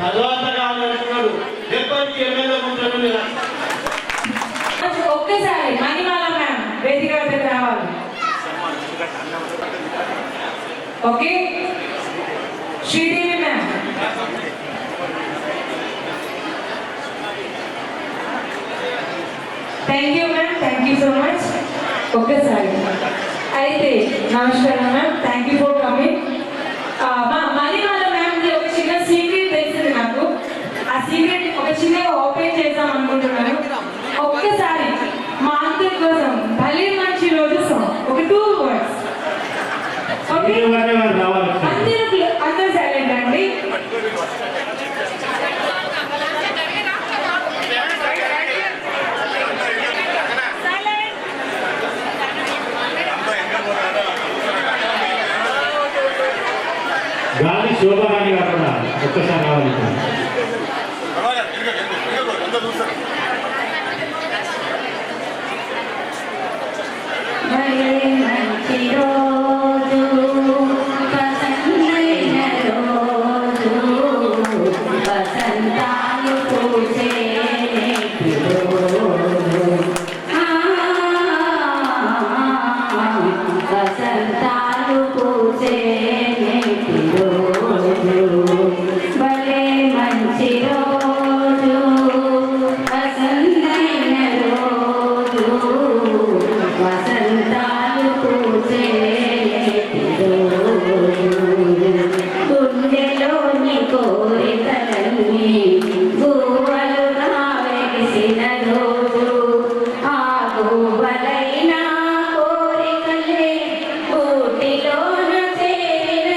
తర్వాత కావాలంటున్నాడు ఎప్పటికీ ఎమ్మెల్యే ఉంటాడు. ఒక్కసారి మణిమాల మ్యామ్ వేదిక వద్దకు రావాలి. Okay, Sridevi ma'am. Thank you ma'am, thank you so much. ఒక్కసారి అయితే నమస్కారం ma'am, thank you for coming. Manimala మ్యామ్ది ఒక చిన్న సీక్రెట్ తెలిసింది నాకు. ఆ సీక్రెట్ ఒక చిన్నగా ఓపెన్ చేద్దాం అనుకుంటున్నాను. ఒక్కసారి మా అందరి కోసం భలే మంచి రోజు సాంగ్ ఒక 2 words. ఓకే, అందరూ సైలెంట్ అండి. గాలి శోభగాని కాకుండా ఒక్కసారి రావాలి. కోరికలే ఊటిలోన చేరిన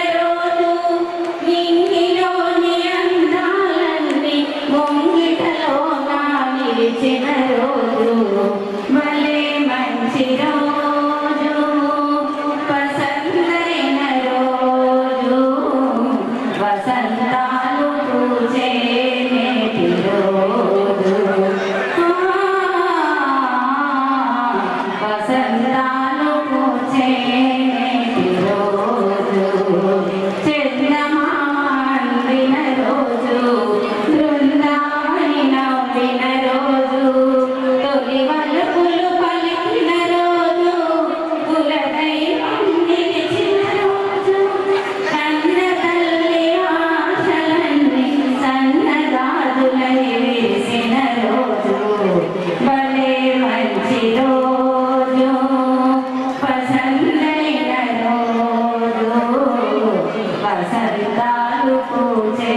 వసంతాలు పూజే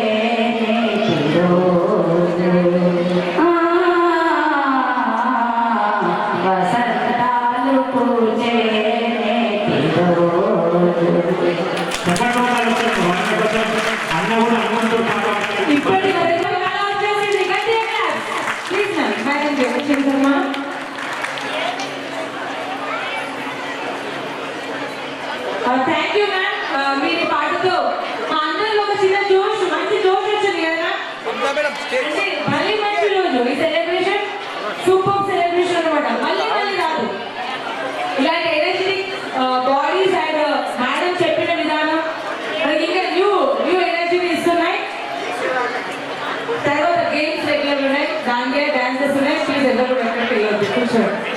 నేటి రోజు వసంతాలు పూజే నేటి రోజు. అన్న కూడా అన్నంతో ఇప్పటి వరకు ఎలా వచ్చేసింది? గట్టిగా clap. Please ma'am, back and forth. Thank you ma'am. మీరు ఈ పాటతో మా అందరిలో ఒక చిన్న జోష్, మంచి జోష్ వచ్చింది కదా. అంటే మళ్ళీ మంచి రోజు ఈ సెలబ్రేషన్, సూపర్ సెలబ్రేషన్ అనమాట. మళ్ళీ రాదు ఇలాంటి ఎనర్జెటిక్ బాడీస్ అండ్ మేడం చెప్పిన విధానం మనకి ఇంకా న్యూ ఎనర్జీని ఇస్తున్నాయి. తర్వాత గేమ్స్ రెగ్యులర్ ఉన్నాయి, దాంట్లో డాన్సెస్ ఉన్నాయి. ప్లీజ్ ఎవరు ఎక్కడ కూర్చోండి.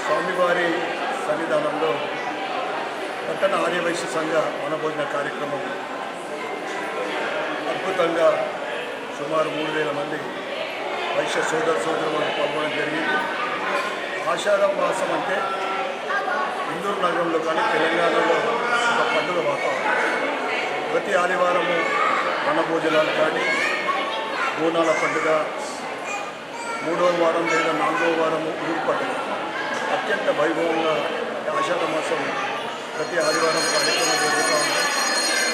స్వామివారి సన్నిధానంలో పట్టణ ఆర్యవైశ్య సంఘ వనభోజన కార్యక్రమం అద్భుతంగా సుమారు 3000 మంది వైశ్య సోదరులు పాల్గొనడం జరిగింది. ఆషాఢ మాసం అంటే ఇందూరు నగరంలో కానీ తెలంగాణలో ఒక పండుగ వాతావరణం. ప్రతి ఆదివారము వనభోజనాలు కానీ బోనాల పండుగ, 3వ వారం లేదా 4వ వారము ఊరు పండుగ అత్యంత వైభవంగా ఆషాఢ మాసం ప్రతి ఆదివారం కార్యక్రమం జరుగుతూ ఉంటాయి.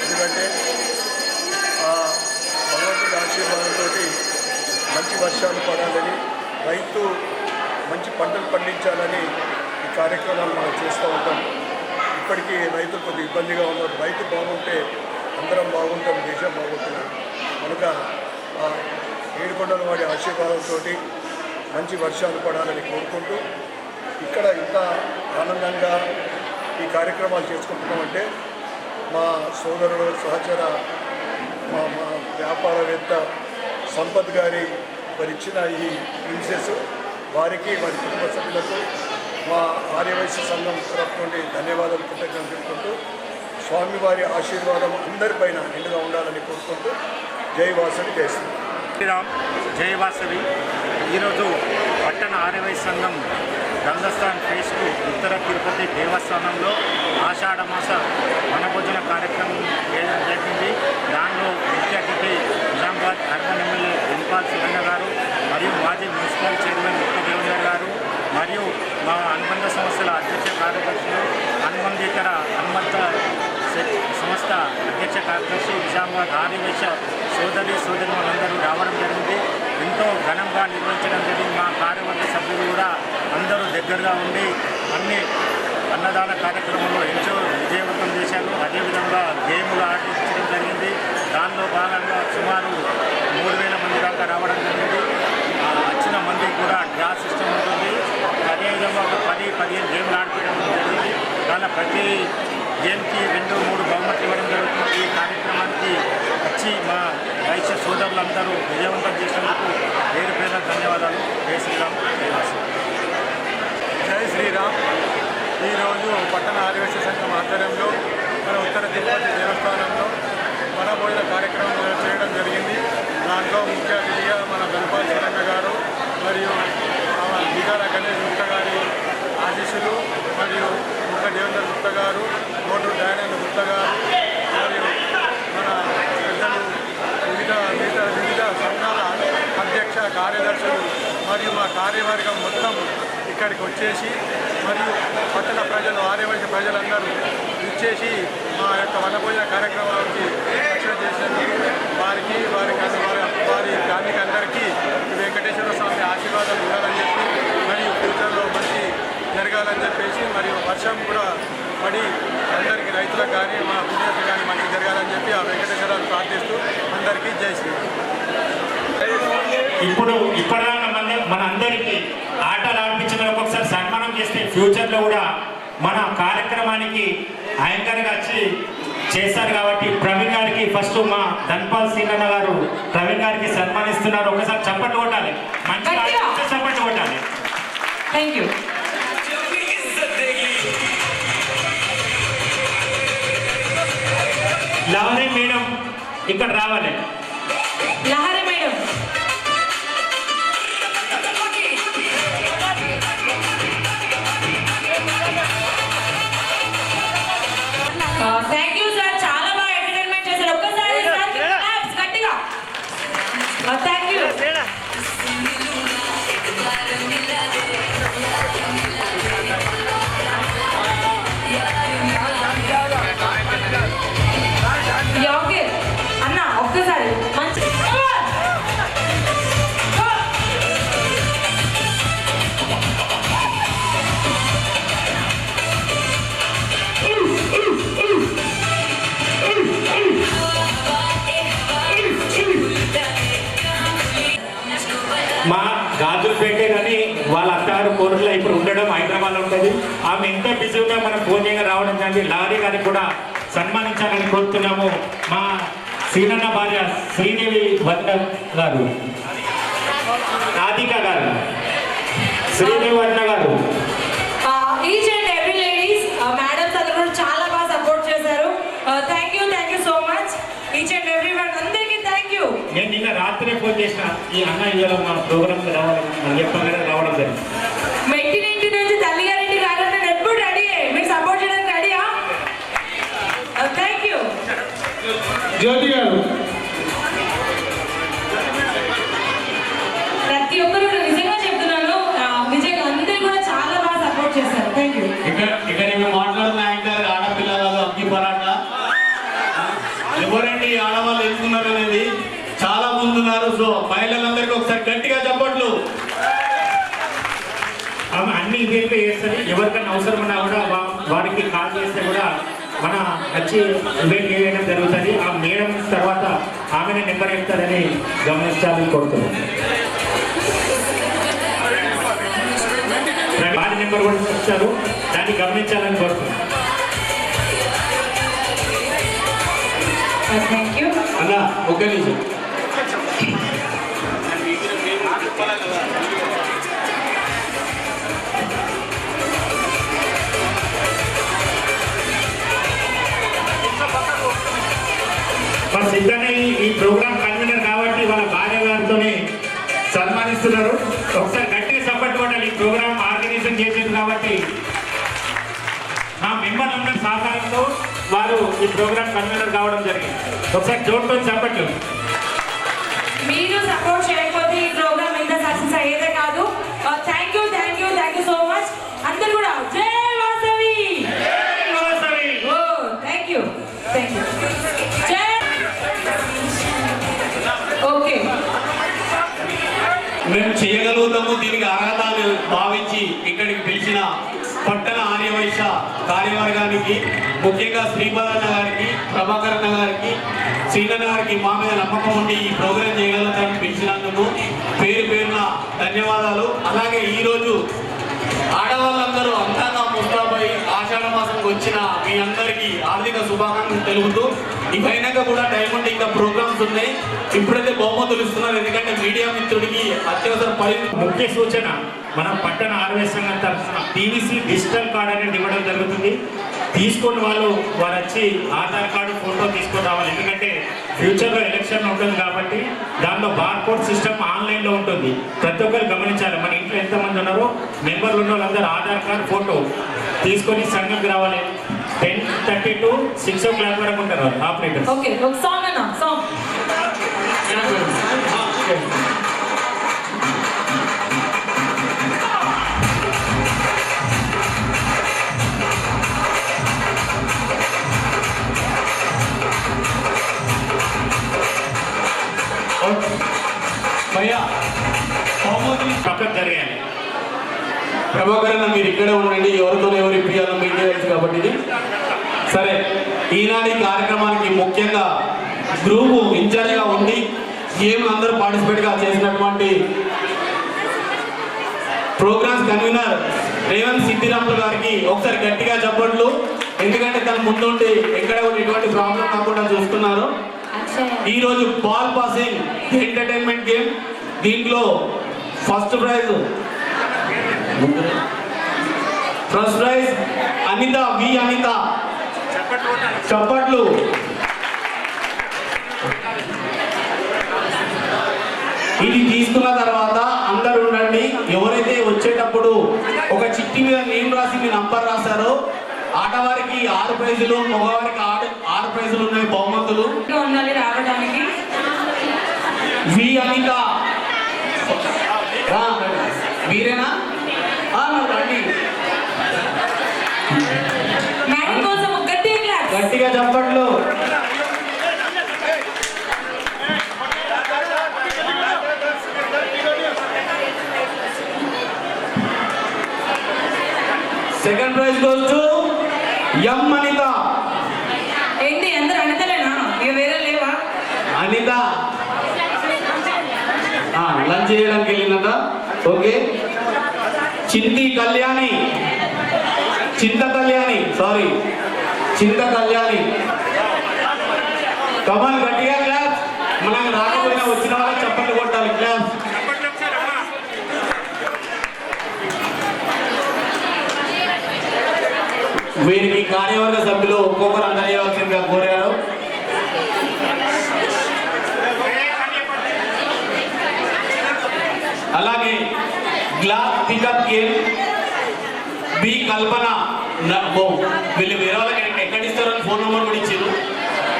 ఎందుకంటే భగవంతుడి ఆశీర్వాదంతో మంచి వర్షాలు పడాలని, రైతు మంచి పంటలు పండించాలని ఈ కార్యక్రమాలు మనం చేస్తూ ఉంటాం. ఇప్పటికీ రైతులు కొద్ది ఇబ్బందిగా ఉన్నారు. రైతు బాగుంటే అందరం బాగుంటాం, దేశం బాగుంటుంది. కనుక ఏడుకొండల వాడి ఆశీర్వాదంతో మంచి వర్షాలు పడాలని కోరుకుంటూ ఇక్కడ ఇంత ఆనందంగా ఈ కార్యక్రమాలు చేసుకుంటున్నామంటే మా సోదరుడు సహచర మా వ్యాపారవేత్త సంపత్ గారి మరి ఇచ్చిన ఈ ప్రిన్సెస్ వారికి వారి కుటుంబ సభ్యులకు మా ఆర్యవైశ్య సంఘం తరఫు నుండి ధన్యవాదాలు కృతజ్ఞతలు తెలుపుకుంటూ స్వామివారి ఆశీర్వాదం అందరిపైన నిండుగా ఉండాలని కోరుకుంటూ జై వాసవి జై శ్రీరామ్, జై వాసవి. ఈరోజు పట్టణ ఆర్యవైశ్య సంఘం గంగస్థాన్ ఫేజ్ 2 ఉత్తర తిరుపతి దేవస్థానంలో ఆషాఢ మాస వనభోజన కార్యక్రమం చేయడం జరిగింది. దానిలో ముఖ్య అతిథి నిజామాబాద్ అర్బన్ ఎమ్మెల్యే ధన్పాల్ సిద్ధన్న గారు మరియు మాజీ మున్సిపల్ చైర్మన్ ముత్తదేవేందర్ గారు మరియు మా అనుబంధ సంస్థల అధ్యక్ష కార్యదర్శులు, అనుబంధితర హనుమంత సంస్థ అధ్యక్ష కార్యదర్శి, నిజామాబాద్ ఆర్యవైశ్య సోదరులందరూ రావడం జరిగింది. ఎంతో ఘనంగా నిర్వహించడం జరిగింది. మా కార్యవర్గ సభ్యులు కూడా అందరూ దగ్గరగా ఉండి అన్ని అన్నదాన కార్యక్రమంలో ఎంతో విజయవంతం చేశారు. అదేవిధంగా గేములు ఆడించడం జరిగింది. దానిలో భాగంగా సుమారు 3,000 మంది దాకా రావడం జరిగింది. వచ్చిన మందికి కూడా డ్రా సిస్టమ్ ఉంటుంది. అదేవిధంగా ఒక 10-15 గేమ్లు ఆడిపించడం జరిగింది. దానిలో ప్రతి గేమ్కి 2-3 బహుమతులు ఇవ్వడం జరుగుతుంది. ఈ కార్యక్రమానికి వచ్చి మా వైశ్య సోదరులందరూ విజయవంతం చేసినందుకు పేరు పేరు ధన్యవాదాలు. జై శ్రీరామ్, జై వాసు. జై శ్రీరామ్. ఈరోజు పట్టణ ఆదివాసీ సంఘం ఆధ్వర్యంలో మన ఉత్తర తిరుపతి దేవస్థానంలో వనభోజన కార్యక్రమం చేయడం జరిగింది. దాంట్లో ముఖ్య అతిథిగా మన ధన్పాల్ సిద్ధన్న గారు మరియు బిగాల గణేష్ గుప్తా గారి ఆశీస్సులు మరియు ముత్తదేవేందర్ గుప్తా గారు, మోటూరు దయానంద గుప్తా గారు మరియు మన పెద్దలు వివిధ సంఘాల అధ్యక్ష కార్యదర్శులు మరియు మా కార్యవర్గం మొత్తం ఇక్కడికి వచ్చేసి మరియు పట్టణ ప్రజలు ఆర్యవైశ్య ప్రజలందరూ ఇచ్చేసి మా యొక్క వనభోజన కార్యక్రమానికి రక్షణ చేసేందుకు వారి ఫ్యామిలీకి అందరికీ వెంకటేశ్వర స్వామి ఆశీర్వాదాలు ఉండాలని చెప్పి మరియు ఫ్యూచర్లో మంచి జరగాలని చెప్పేసి మరియు వర్షం కూడా పడి అందరికీ రైతులకు కానీ మా బిజినెస్ కానీ మంచి జరగాలని చెప్పి ఆ వెంకటేశ్వరాన్ని ప్రార్థిస్తూ అందరికీ జై శ్రీరామ్. ఇప్పుడు ఇప్పటిదాకా మన అందరికీ ఆటలు ఆడిపించిన ఒకసారి సన్మానం చేస్తే ఫ్యూచర్లో కూడా మన కార్యక్రమానికి యాంకర్గా వచ్చి చేస్తారు. కాబట్టి ప్రవీణ్ గారికి ఫస్ట్ మా ధన్పాల్ సిద్ధన్న గారు ప్రవీణ్ గారికి సన్మానిస్తున్నారు. ఒకసారి చప్పట్లు కొట్టాలి, మంచిగా చప్పట్లు కొట్టాలి. Thank you. లహరి మేడం ఇక్కడ రావాలి. Lahari madam. Thank you sir, చాలా బాగా ఎంటర్టైన్మెంట్ చేశారు. ఒక్కసారి గట్టిగా థ్యాంక్ యూ. ఓకే అన్న, ఒక్కసారి మంచి మా గాజులు పెట్టే కానీ వాళ్ళ అత్తారు కోరుట్లో ఇప్పుడు ఉండడం హైదరాబాద్లో ఉంటుంది. ఆమె ఎంత బిజీగా మనం ఫోన్ చేయగా రావడం కానీ లారీ గారికి కూడా సన్మానించాలని కోరుతున్నాము. మా శ్రీనన్న భార్య శ్రీదేవి వదిన గారు, రాధిక గారు, శ్రీదేవి వదిన గారు, each and every ladies madams అందరూ కూడా చాలా బాగా సపోర్ట్ చేశారు. Thank you so much each and every one, అందరికీ థ్యాంక్ యూ. నేను నిన్న రాత్రి ఫోన్ చేసిన ఈ అన్న ఇవాళ మా ప్రోగ్రామ్కి రావాలని చెప్పగానే రావడం జరిగింది. మెట్టినింటి థ్యాంక్ యూ. ఇక్కడ మేము మాట్లాడుతున్న యాంకర్ ఆడపిల్ల కాదు, అగ్గి పరాట. ఎవరండి ఈ ఆడవాళ్ళు ఎందుకున్నారు అనేది చాలా మంది ఉన్నారు. సో మహిళలందరికీ ఒకసారి గట్టిగా చెప్పట్లు. ఆమె అన్ని ఈవెంట్లు చేస్తుంది. ఎవరికైనా అవసరం ఉన్నా కూడా వారికి కాల్ చేస్తే కూడా మన వచ్చి ఈవెంట్ చేయడం జరుగుతుంది. ఆ మేడం తర్వాత ఆమెనే నెంబర్ ఇస్తారని గమనించాలని కోరుతున్నాం. వారి నెంబర్ కూడా ఇస్తారు, దాన్ని గమనించాలని కోరుతున్నాం. Thank you. అన్న ఒక్క నిమిషం. మన సిద్ధంగా ఈ ప్రోగ్రామ్ కన్వీనర్ కాబట్టి వాళ్ళ భార్య గారితోనే సన్మానిస్తున్నారు. ఒకసారి గట్టిగా సపోర్ట్ కొట్టాలి. ఈ ప్రోగ్రామ్ ఆర్గనైజేషన్ చేసేది కాబట్టి మా మెంబర్ అందరి సహకారంతో వారు ఈ ప్రోగ్రామ్ కన్వీనర్ కావడం జరిగింది. ఒకసారి జోడ్తో సపోర్ట్. మీరు సపోర్ట్ చేయకపోతే ఈ ప్రోగ్రామ్ ఇంత సక్సెస్ అయ్యేదే కాదు. Thank you so much. అందరు కూడా జై వాసవి. ఓ థ్యాంక్ యూ. జై. ఓకే, మేము చేయగలుగుతాము, దీనికి అర్హత అని భావించి ఇక్కడికి పిలిచిన పట్టణ ఆర్యవైశ్య కార్యవర్గానికి, ముఖ్యంగా శ్రీపాదన్న గారికి, ప్రభాకరన్న గారికి, శ్రీనన్న గారికి మా మీద నమ్మకం ఉండి ఈ ప్రోగ్రాం చేయగలుగుతామని పిలిచినందుకు పేరు పేరున ధన్యవాదాలు. అలాగే ఈరోజు ఆడవాళ్ళందరూ అందంగా ముస్తాబై ఆషాఢ మాసంకి వచ్చిన మీ అందరికీ ఆర్థిక శుభాకాంక్షలు తెలుపుతూ, ఇకైనాక కూడా టైం ఉంటే ఇంకా ప్రోగ్రామ్స్ ఉన్నాయి. ఇప్పుడైతే బహుమతులు ఇస్తున్నారు, ఎందుకంటే మీడియా మిత్రుడికి అత్యవసర ముఖ్య సూచన, మన పట్టణ ఆర్వే సంఘం తరఫున పీవీసీ డిజిటల్ కార్డ్ అనేది ఇవ్వడం జరుగుతుంది. తీసుకుని వారు వచ్చి ఆధార్ కార్డు, ఫోటో తీసుకొని రావాలి. ఎందుకంటే ఫ్యూచర్లో ఎలక్షన్ ఉంటుంది కాబట్టి దాంట్లో బార్కోడ్ సిస్టమ్ ఆన్లైన్లో ఉంటుంది. ప్రతి ఒక్కరు గమనించాలి. మన ఇంట్లో ఎంతమంది ఉన్నారో మెంబర్లు ఉన్న వాళ్ళందరూ ఆధార్ కార్డు, ఫోటో తీసుకొని సంఘంకి రావాలి. 10:30 to 6 o'clock వరకు ఉంటారు ఆపరేటర్. ఓకే, ఒక సాంగ్ అన్న సాంగ్. భయ్యా బహుమతులు పక్కకు జరిగాలి. ప్రభాకరన్న మీరు ఇక్కడే ఉండండి, ఎవరితో ఎవరు ఇప్పియాలో మీకు తెలుసు కాబట్టి ఇది. సరే, ఈనాటి కార్యక్రమానికి ముఖ్యంగా గ్రూపు ఇన్ఛార్జిగా ఉండి గేమ్లు అందరూ పార్టిసిపేట్గా చేసినటువంటి ప్రోగ్రామ్స్ కన్వీనర్ రేవంత్ సిద్ధిరాములు గారికి ఒకసారి గట్టిగా చెప్పట్లు. ఎందుకంటే తన ముందుండి ఎక్కడ కూడా ఎటువంటి ప్రాబ్లం కాకుండా చూస్తున్నారు. ఈరోజు బాల్ పాసింగ్ ఎంటర్టైన్మెంట్ గేమ్, దీంట్లో ఫస్ట్ ప్రైజ్ అనిత వి అనిత చప్పట్లు. ఇది తీసుకున్న తర్వాత అందరూ ఉండండి. ఎవరైతే వచ్చేటప్పుడు ఒక చిట్టి మీద నేమ్ రాసి మీ నంబర్ రాశారో ఆటవారికి 6 ప్రైజులు, మగవారికి 6 ప్రైజులు ఉన్నాయి బహుమతులు. ఉండాలి రావడానికి. వి అనిత మీరేనా? రండి, మేడం కోసం గట్టిగా చెప్పట్లు. సెకండ్ ప్రైజ్ గోస్ టు ఎం అనిత. ఏంటి అందరూ అనితలేనా? ఇక వేరే లేవా? అనిత లంచ్ చేయడానికి వెళ్ళిందట. ఓకే. చింత కళ్యాణి కమల్ గట్టిగా క్లాస్. మనకు రాకపోయినా వచ్చిన వాళ్ళకి చప్పట్లు కొట్టాలి. క్లాస్. వీరికి కార్యవర్గ సభ్యులు ఒక్కొక్కరు అందజేయవలసిందిగా కోరారు. అలాగే గ్లాస్ పికప్ గేమ్ బి కల్పన. వీళ్ళు వేరే వాళ్ళకి ఎక్కడ ఇస్తారని ఫోన్ నెంబర్ కూడా ఇచ్చారు.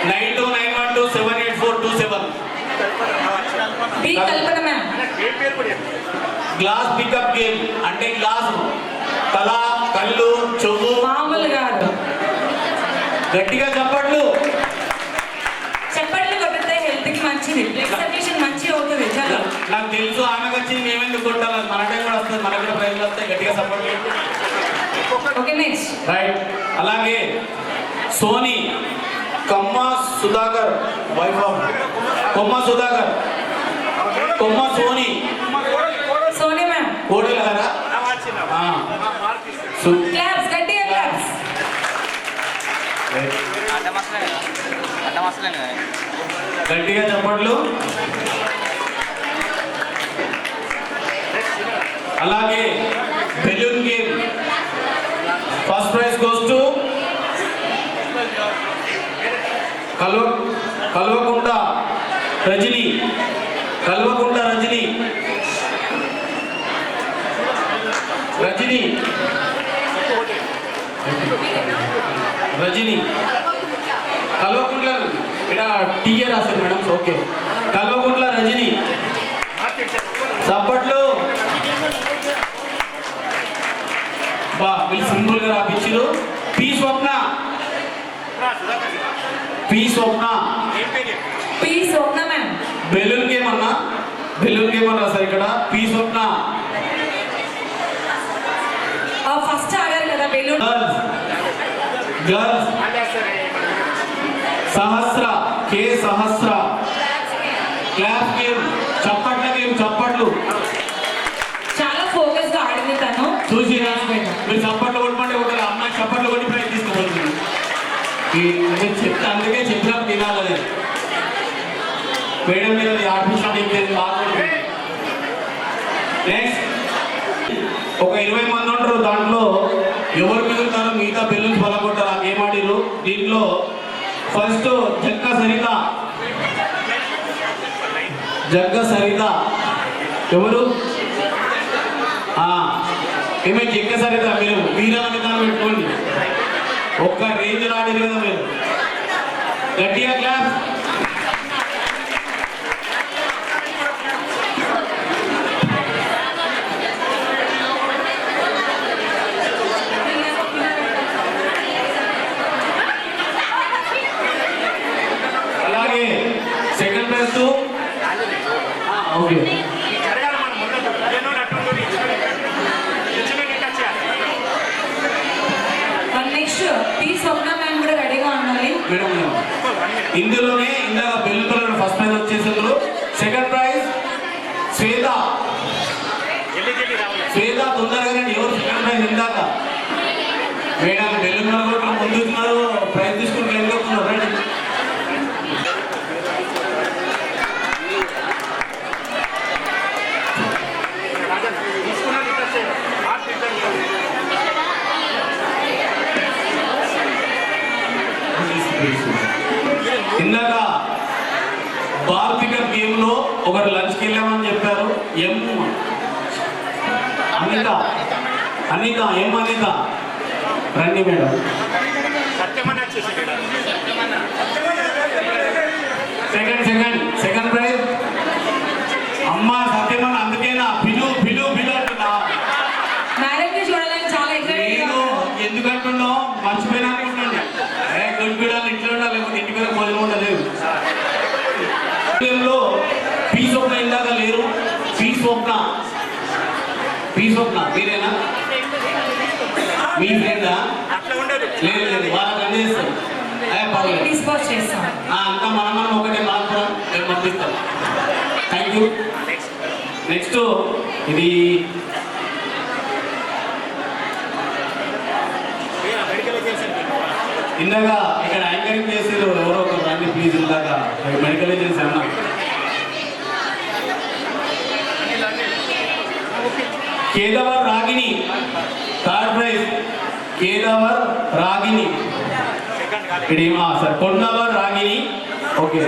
9291278427. గ్లాస్ పికప్ గేమ్ అంటే గ్లాస్ తలా కళ్ళు చెవు మామూలుగా గట్టిగా చప్పట్లు. చెప్పట్లు కొట్టితే హెల్త్ కి మంచిది, బ్లడ్ సర్క్యులేషన్ మంచిగా అవుతుంది. చాలా నాకు తెలుసు ఆమెకు వచ్చింది మేమెందుకు కొట్టాలి, మన టైం కూడా వస్తుంది, మనకు కూడా ప్రైజ్లు వస్తాయి. గట్టిగా చప్పట్లు. Okay next right. అలాగే Soni Komma Sudhakar, wife of Komma Sudhakar, Komma Soni Sonia ma'am. కోడలు కదా. క్లాప్స్, గట్టిగా క్లాప్స్. గట్టిగా చప్పట్లు. అలాగే balloon game first prize goes to Kalvakunta Rajani, Kalvakunta Rajani, Rajani Rajani Kalvakuntla ఇక్కడ టీఏ రాశారు మేడం. ఓకే, కల్వకుంట్ల రజని. చప్పట్లు. బా వీళ్ళు సింపుల్ గా రాపించారు. పి స్వప్న, పి స్వప్న, P Swapna ma'am. Balloon game అన్నా, బెలూన్ గేమ్ అన్నా సార్ ఇక్కడ. పి స్వప్న ఫస్ట్ ఆడారు కదా బెలూన్. గర్ల్స్ సహస్ర, కే సహస్ర. క్లాస్ గేమ్, చప్పట్ల గేమ్, చప్పట్లు. చాలా ఫోకస్ గా ఆడింది తను. చూసి మీరు చప్పట్లు కొట్టమంటే ఒకటి అమ్మాయి చప్పట్లు కొట్టి ప్రైజ్ తీసుకోబోతుంది. చెప్తే అందుకే చెప్పినప్పుడు తినాలి. మేడం మీద ఆర్టిఫిషియల్ ఏం లేదు. నెక్స్ట్ ఒక 20 మంది ఉంటారు. దాంట్లో ఎవరు మిగులుతారో మిగతా బెలూన్స్ పలకొట్టారు. ఆ గేమ్ ఆడిరు. దీంట్లో ఫస్ట్ జగ్గ సరిత, జగ్గ సరిత ఎవరు? ఏమే జగ్గ సరిత, మీరు వీరానిదానం పెట్టుకోండి. ఒక్క రేంజ్ ఆడిరు కదా మీరు. గట్టిగా క్లాస్. అలాగే second prize okay. Next P Swapna ma'am కూడా రెడీగా ఉండాలి మేడం. ఇందులోనే ఇందాక బెలూన్ కలర్ ఫస్ట్ ప్రైజ్ వచ్చేసారు. సెకండ్ ప్రైజ్ శ్వేత, శ్వేత తొందరగా ఎవరు సెకండ్ ప్రైజ్ ఇందాక. మేడం బెలూన్ కలర్ ముందు ఉన్నారు, ప్రైజ్ తీసుకుని వెళ్ళిపోతున్నారు. రండి. ఇందాక బాల్ పికప్ గేమ్ లో ఒకరు లంచ్కి వెళ్ళామని చెప్పారు. ఎం అనిత, అనిత, ఎం అనిత రండి మేడం. సెకండ్ ప్రైజ్ అమ్మ సత్యమన్న. అందుకేనా పిలు పిలు పిలు అంటున్నా. మ్యారేజ్ చూడాలని చాలా నేను ఎందుకంటున్నావు మర్చిపోయినా ఉండండి. గుడ్ బిడాలు ఇంట్లో ఉండాలి, ఇంటి మీద మొదలు ఉండలేదు. పీ స్వప్న ఇందాక లేరు. పీ స్వప్న, పీ స్వప్న మీరేనా? మీ ఫ్రెండా? లేదు లేదు, వాళ్ళకి అందజేస్తాం. డిస్పోజ్ చేస్తాం. అంతా మనం ఒకటే మాత్రం మేము పంపిస్తాం. Thank you. నెక్స్ట్ ఇది ఇందాక ఇక్కడ యాంకరింగ్ చేసారు ఎవరో ఒక రండి ప్లీజ్. ఇందాక మెడికల్ ఏజెన్సీ అన్నా. కేదావర్ రాగిని థర్డ్ ప్రైజ్. కేదావర్ రాగిని సార్, కొండవర్ రాగిని. ఓకే,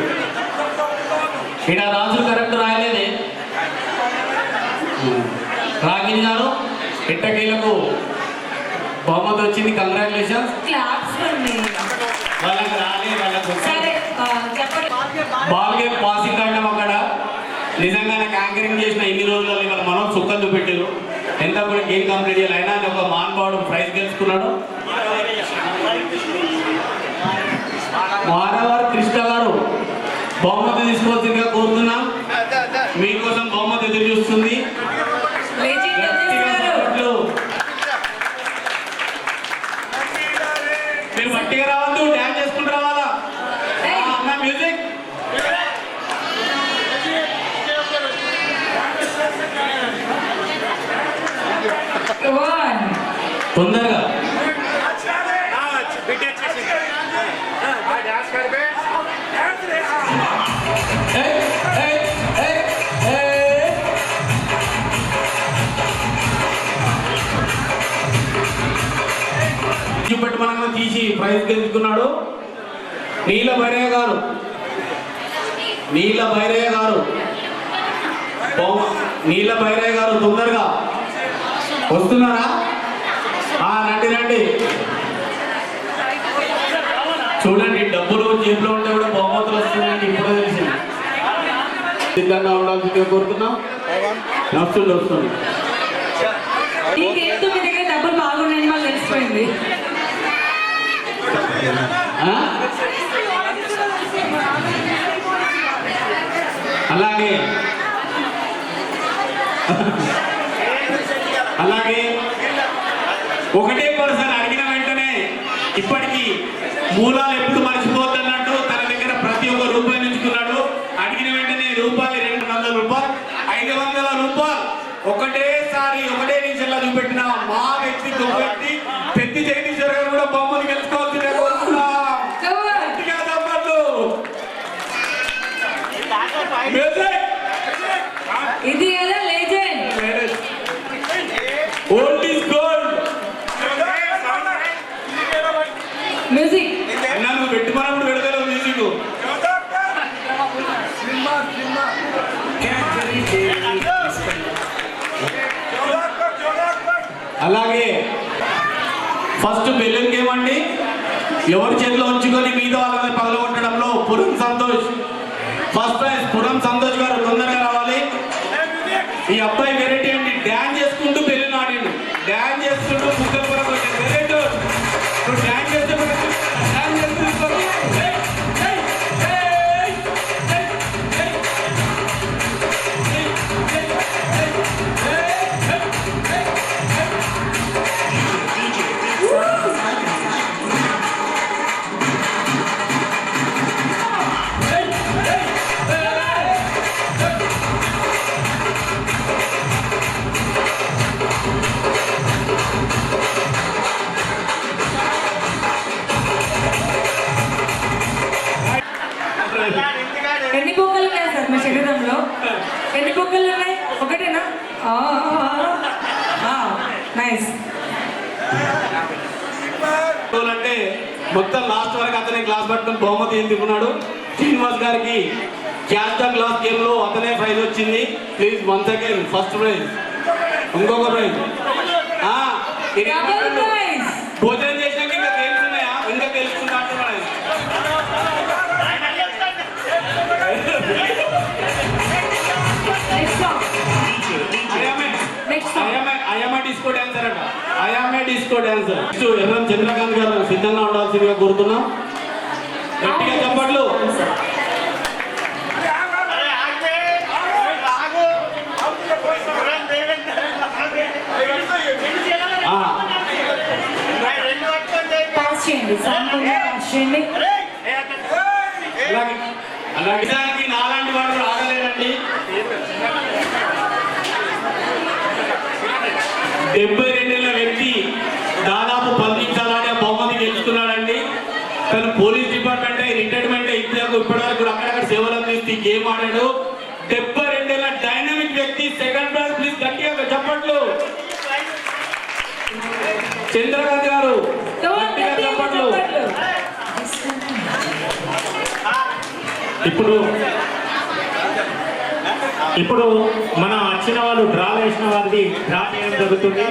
ఇక్కడ రాజు కరెక్ట్ రాయలేదే. రాగిని గారు ఎట్టకేలకు బహుమతి వచ్చింది. కంగ్రాచులేషన్స్. వాళ్ళకి రాలే, వాళ్ళకు బాల్గే పాసింగ్ కావడం అక్కడ. నిజంగా నాకు యాంకరింగ్ చేసిన ఇన్ని రోజుల్లో ఇవాళ మనం సుఖం చూపెట్టారు. ఎంత కూడా గేమ్ కంప్లీట్ చేయాలి. అయినా ఒక మాన్బాడు ప్రైజ్ గెలుచుకుని చేసుకున్నాడు. మానవారు కృష్ణ గారు బహుమతి తీసుకోవాల్సిందిగా కోరుతున్నాం. మీకోసం బహుమతి ఎదురు చూస్తుంది. మీరు మట్టిగా రావద్దు, డ్యాన్స్ చేసుకుంటూ రావాలా. అన్న మ్యూజిక్ తొందరగా చూపెట్టి మనం తీసి ప్రైజ్ గెలుచుకున్నాడు. నీల భైరయ్య గారు నీల భైరయ్య గారు తొందరగా వస్తున్నారా? రండి రండి. చూడండి, డబ్బులు జేబులో ఉంటే కూడా బహుమతులు వస్తున్నాయండి. ఇప్పుడు తెలిసింది. సిద్ధంగా ఉండాల్సిందిగా కోరుతున్నాం. వస్తుంది డబ్బులు బాగున్నాయని మాకు తెలిసిపోయింది. అలాగే ఒకటే పర్సన్ అడిగిన వెంటనే ఇప్పటికీ మూలాలు ఎప్పుడు మర్చిపోతున్నట్టు తన దగ్గర ప్రతి ఒక్క రూపాయి నుంచుకున్నాడు. అడిగిన వెంటనే రూపాయి 200 రూపాయలు 500 రూపాయలు ఒకటేసారి ఒకటే నిమిషంలో చూపెట్టిన మా వ్యక్తిత్వం వ్యక్తి పెద్ద జగదీశ్వర్ గారు కూడా బొమ్మలు గెలుచుకోవాల్సిందే కోరుతున్నాం. ఇది ఎలా legend old is gold music అన్నాను పెట్టుకున్నప్పుడు పెడతారు మ్యూజిక్. అలాగే ఫస్ట్ బెలూన్ గేమ్ అండి. ఎవరి చేతిలో ఉంచుకొని మీద వాళ్ళని పగలగొట్టడంలో పురం సంతోష్ ఫస్ట్ ప్రైజ్. పురం సంతోష్ గారు తొందరగా రావాలి. ఈ అబ్బాయి వెరైటీ అండి, డ్యాన్స్ చేసుకుంటూ బెలూన్ ఆడిండు. డ్యాన్స్ చేసుకుంటూ ముక్కలు వెరీ గుడ్. డ్యాన్స్ చేస్తే ఎన్ని బొక్కలు ఉన్నాయి సార్ మీ శరీరంలో? ఎన్ని బొక్కలు ఉన్నాయి? ఒకటేనా? నైస్. అంటే మొత్తం లాస్ట్ వరకు అతనే గ్లాస్ పట్టుకుని బహుమతి ఎందుకున్నాడు. శ్రీనివాస్ గారికి క్యాచ్ ద గ్లాస్ గేమ్ లో అతనే ప్రైజ్ వచ్చింది. Please once again first prize. ఇంకొక ప్రైజ్. భోజనం చేసినాక ఇంకా గేమ్స్ ఉన్నాయా? ఇంకా తెలుసుకుంటా అంటున్నాడు. డిస్కో డాన్సర్ అట. I am a disco dancer. Erram Chandrakant garu సిద్ధంగా ఉండాల్సిందిగా కోరుతున్నాం. గట్టిగా చప్పట్లు. అలాగే నాలాంటి వాడు రాగలేదండి. 72 వ్యక్తి దాదాపు 10 నిమిషాలు బహుమతి గెలుచుకున్నాడండి. కానీ పోలీస్ డిపార్ట్మెంట్ రిటైర్మెంట్ ఇప్పటివరకు అక్కడక్కడ సేవలు అందిస్తూ గేమ్ ఆడాడు. 72 డైనమిక్ వ్యక్తి. సెకండ్ ప్రైజ్ ప్లీజ్ గట్టిగా చప్పట్లు. చంద్రకాంత్ గారు గట్టిగా చప్పట్లు. ఇప్పుడు మన వచ్చిన వాళ్ళు డ్రా వేసిన వారిది డ్రా చేయడం జరుగుతుంది.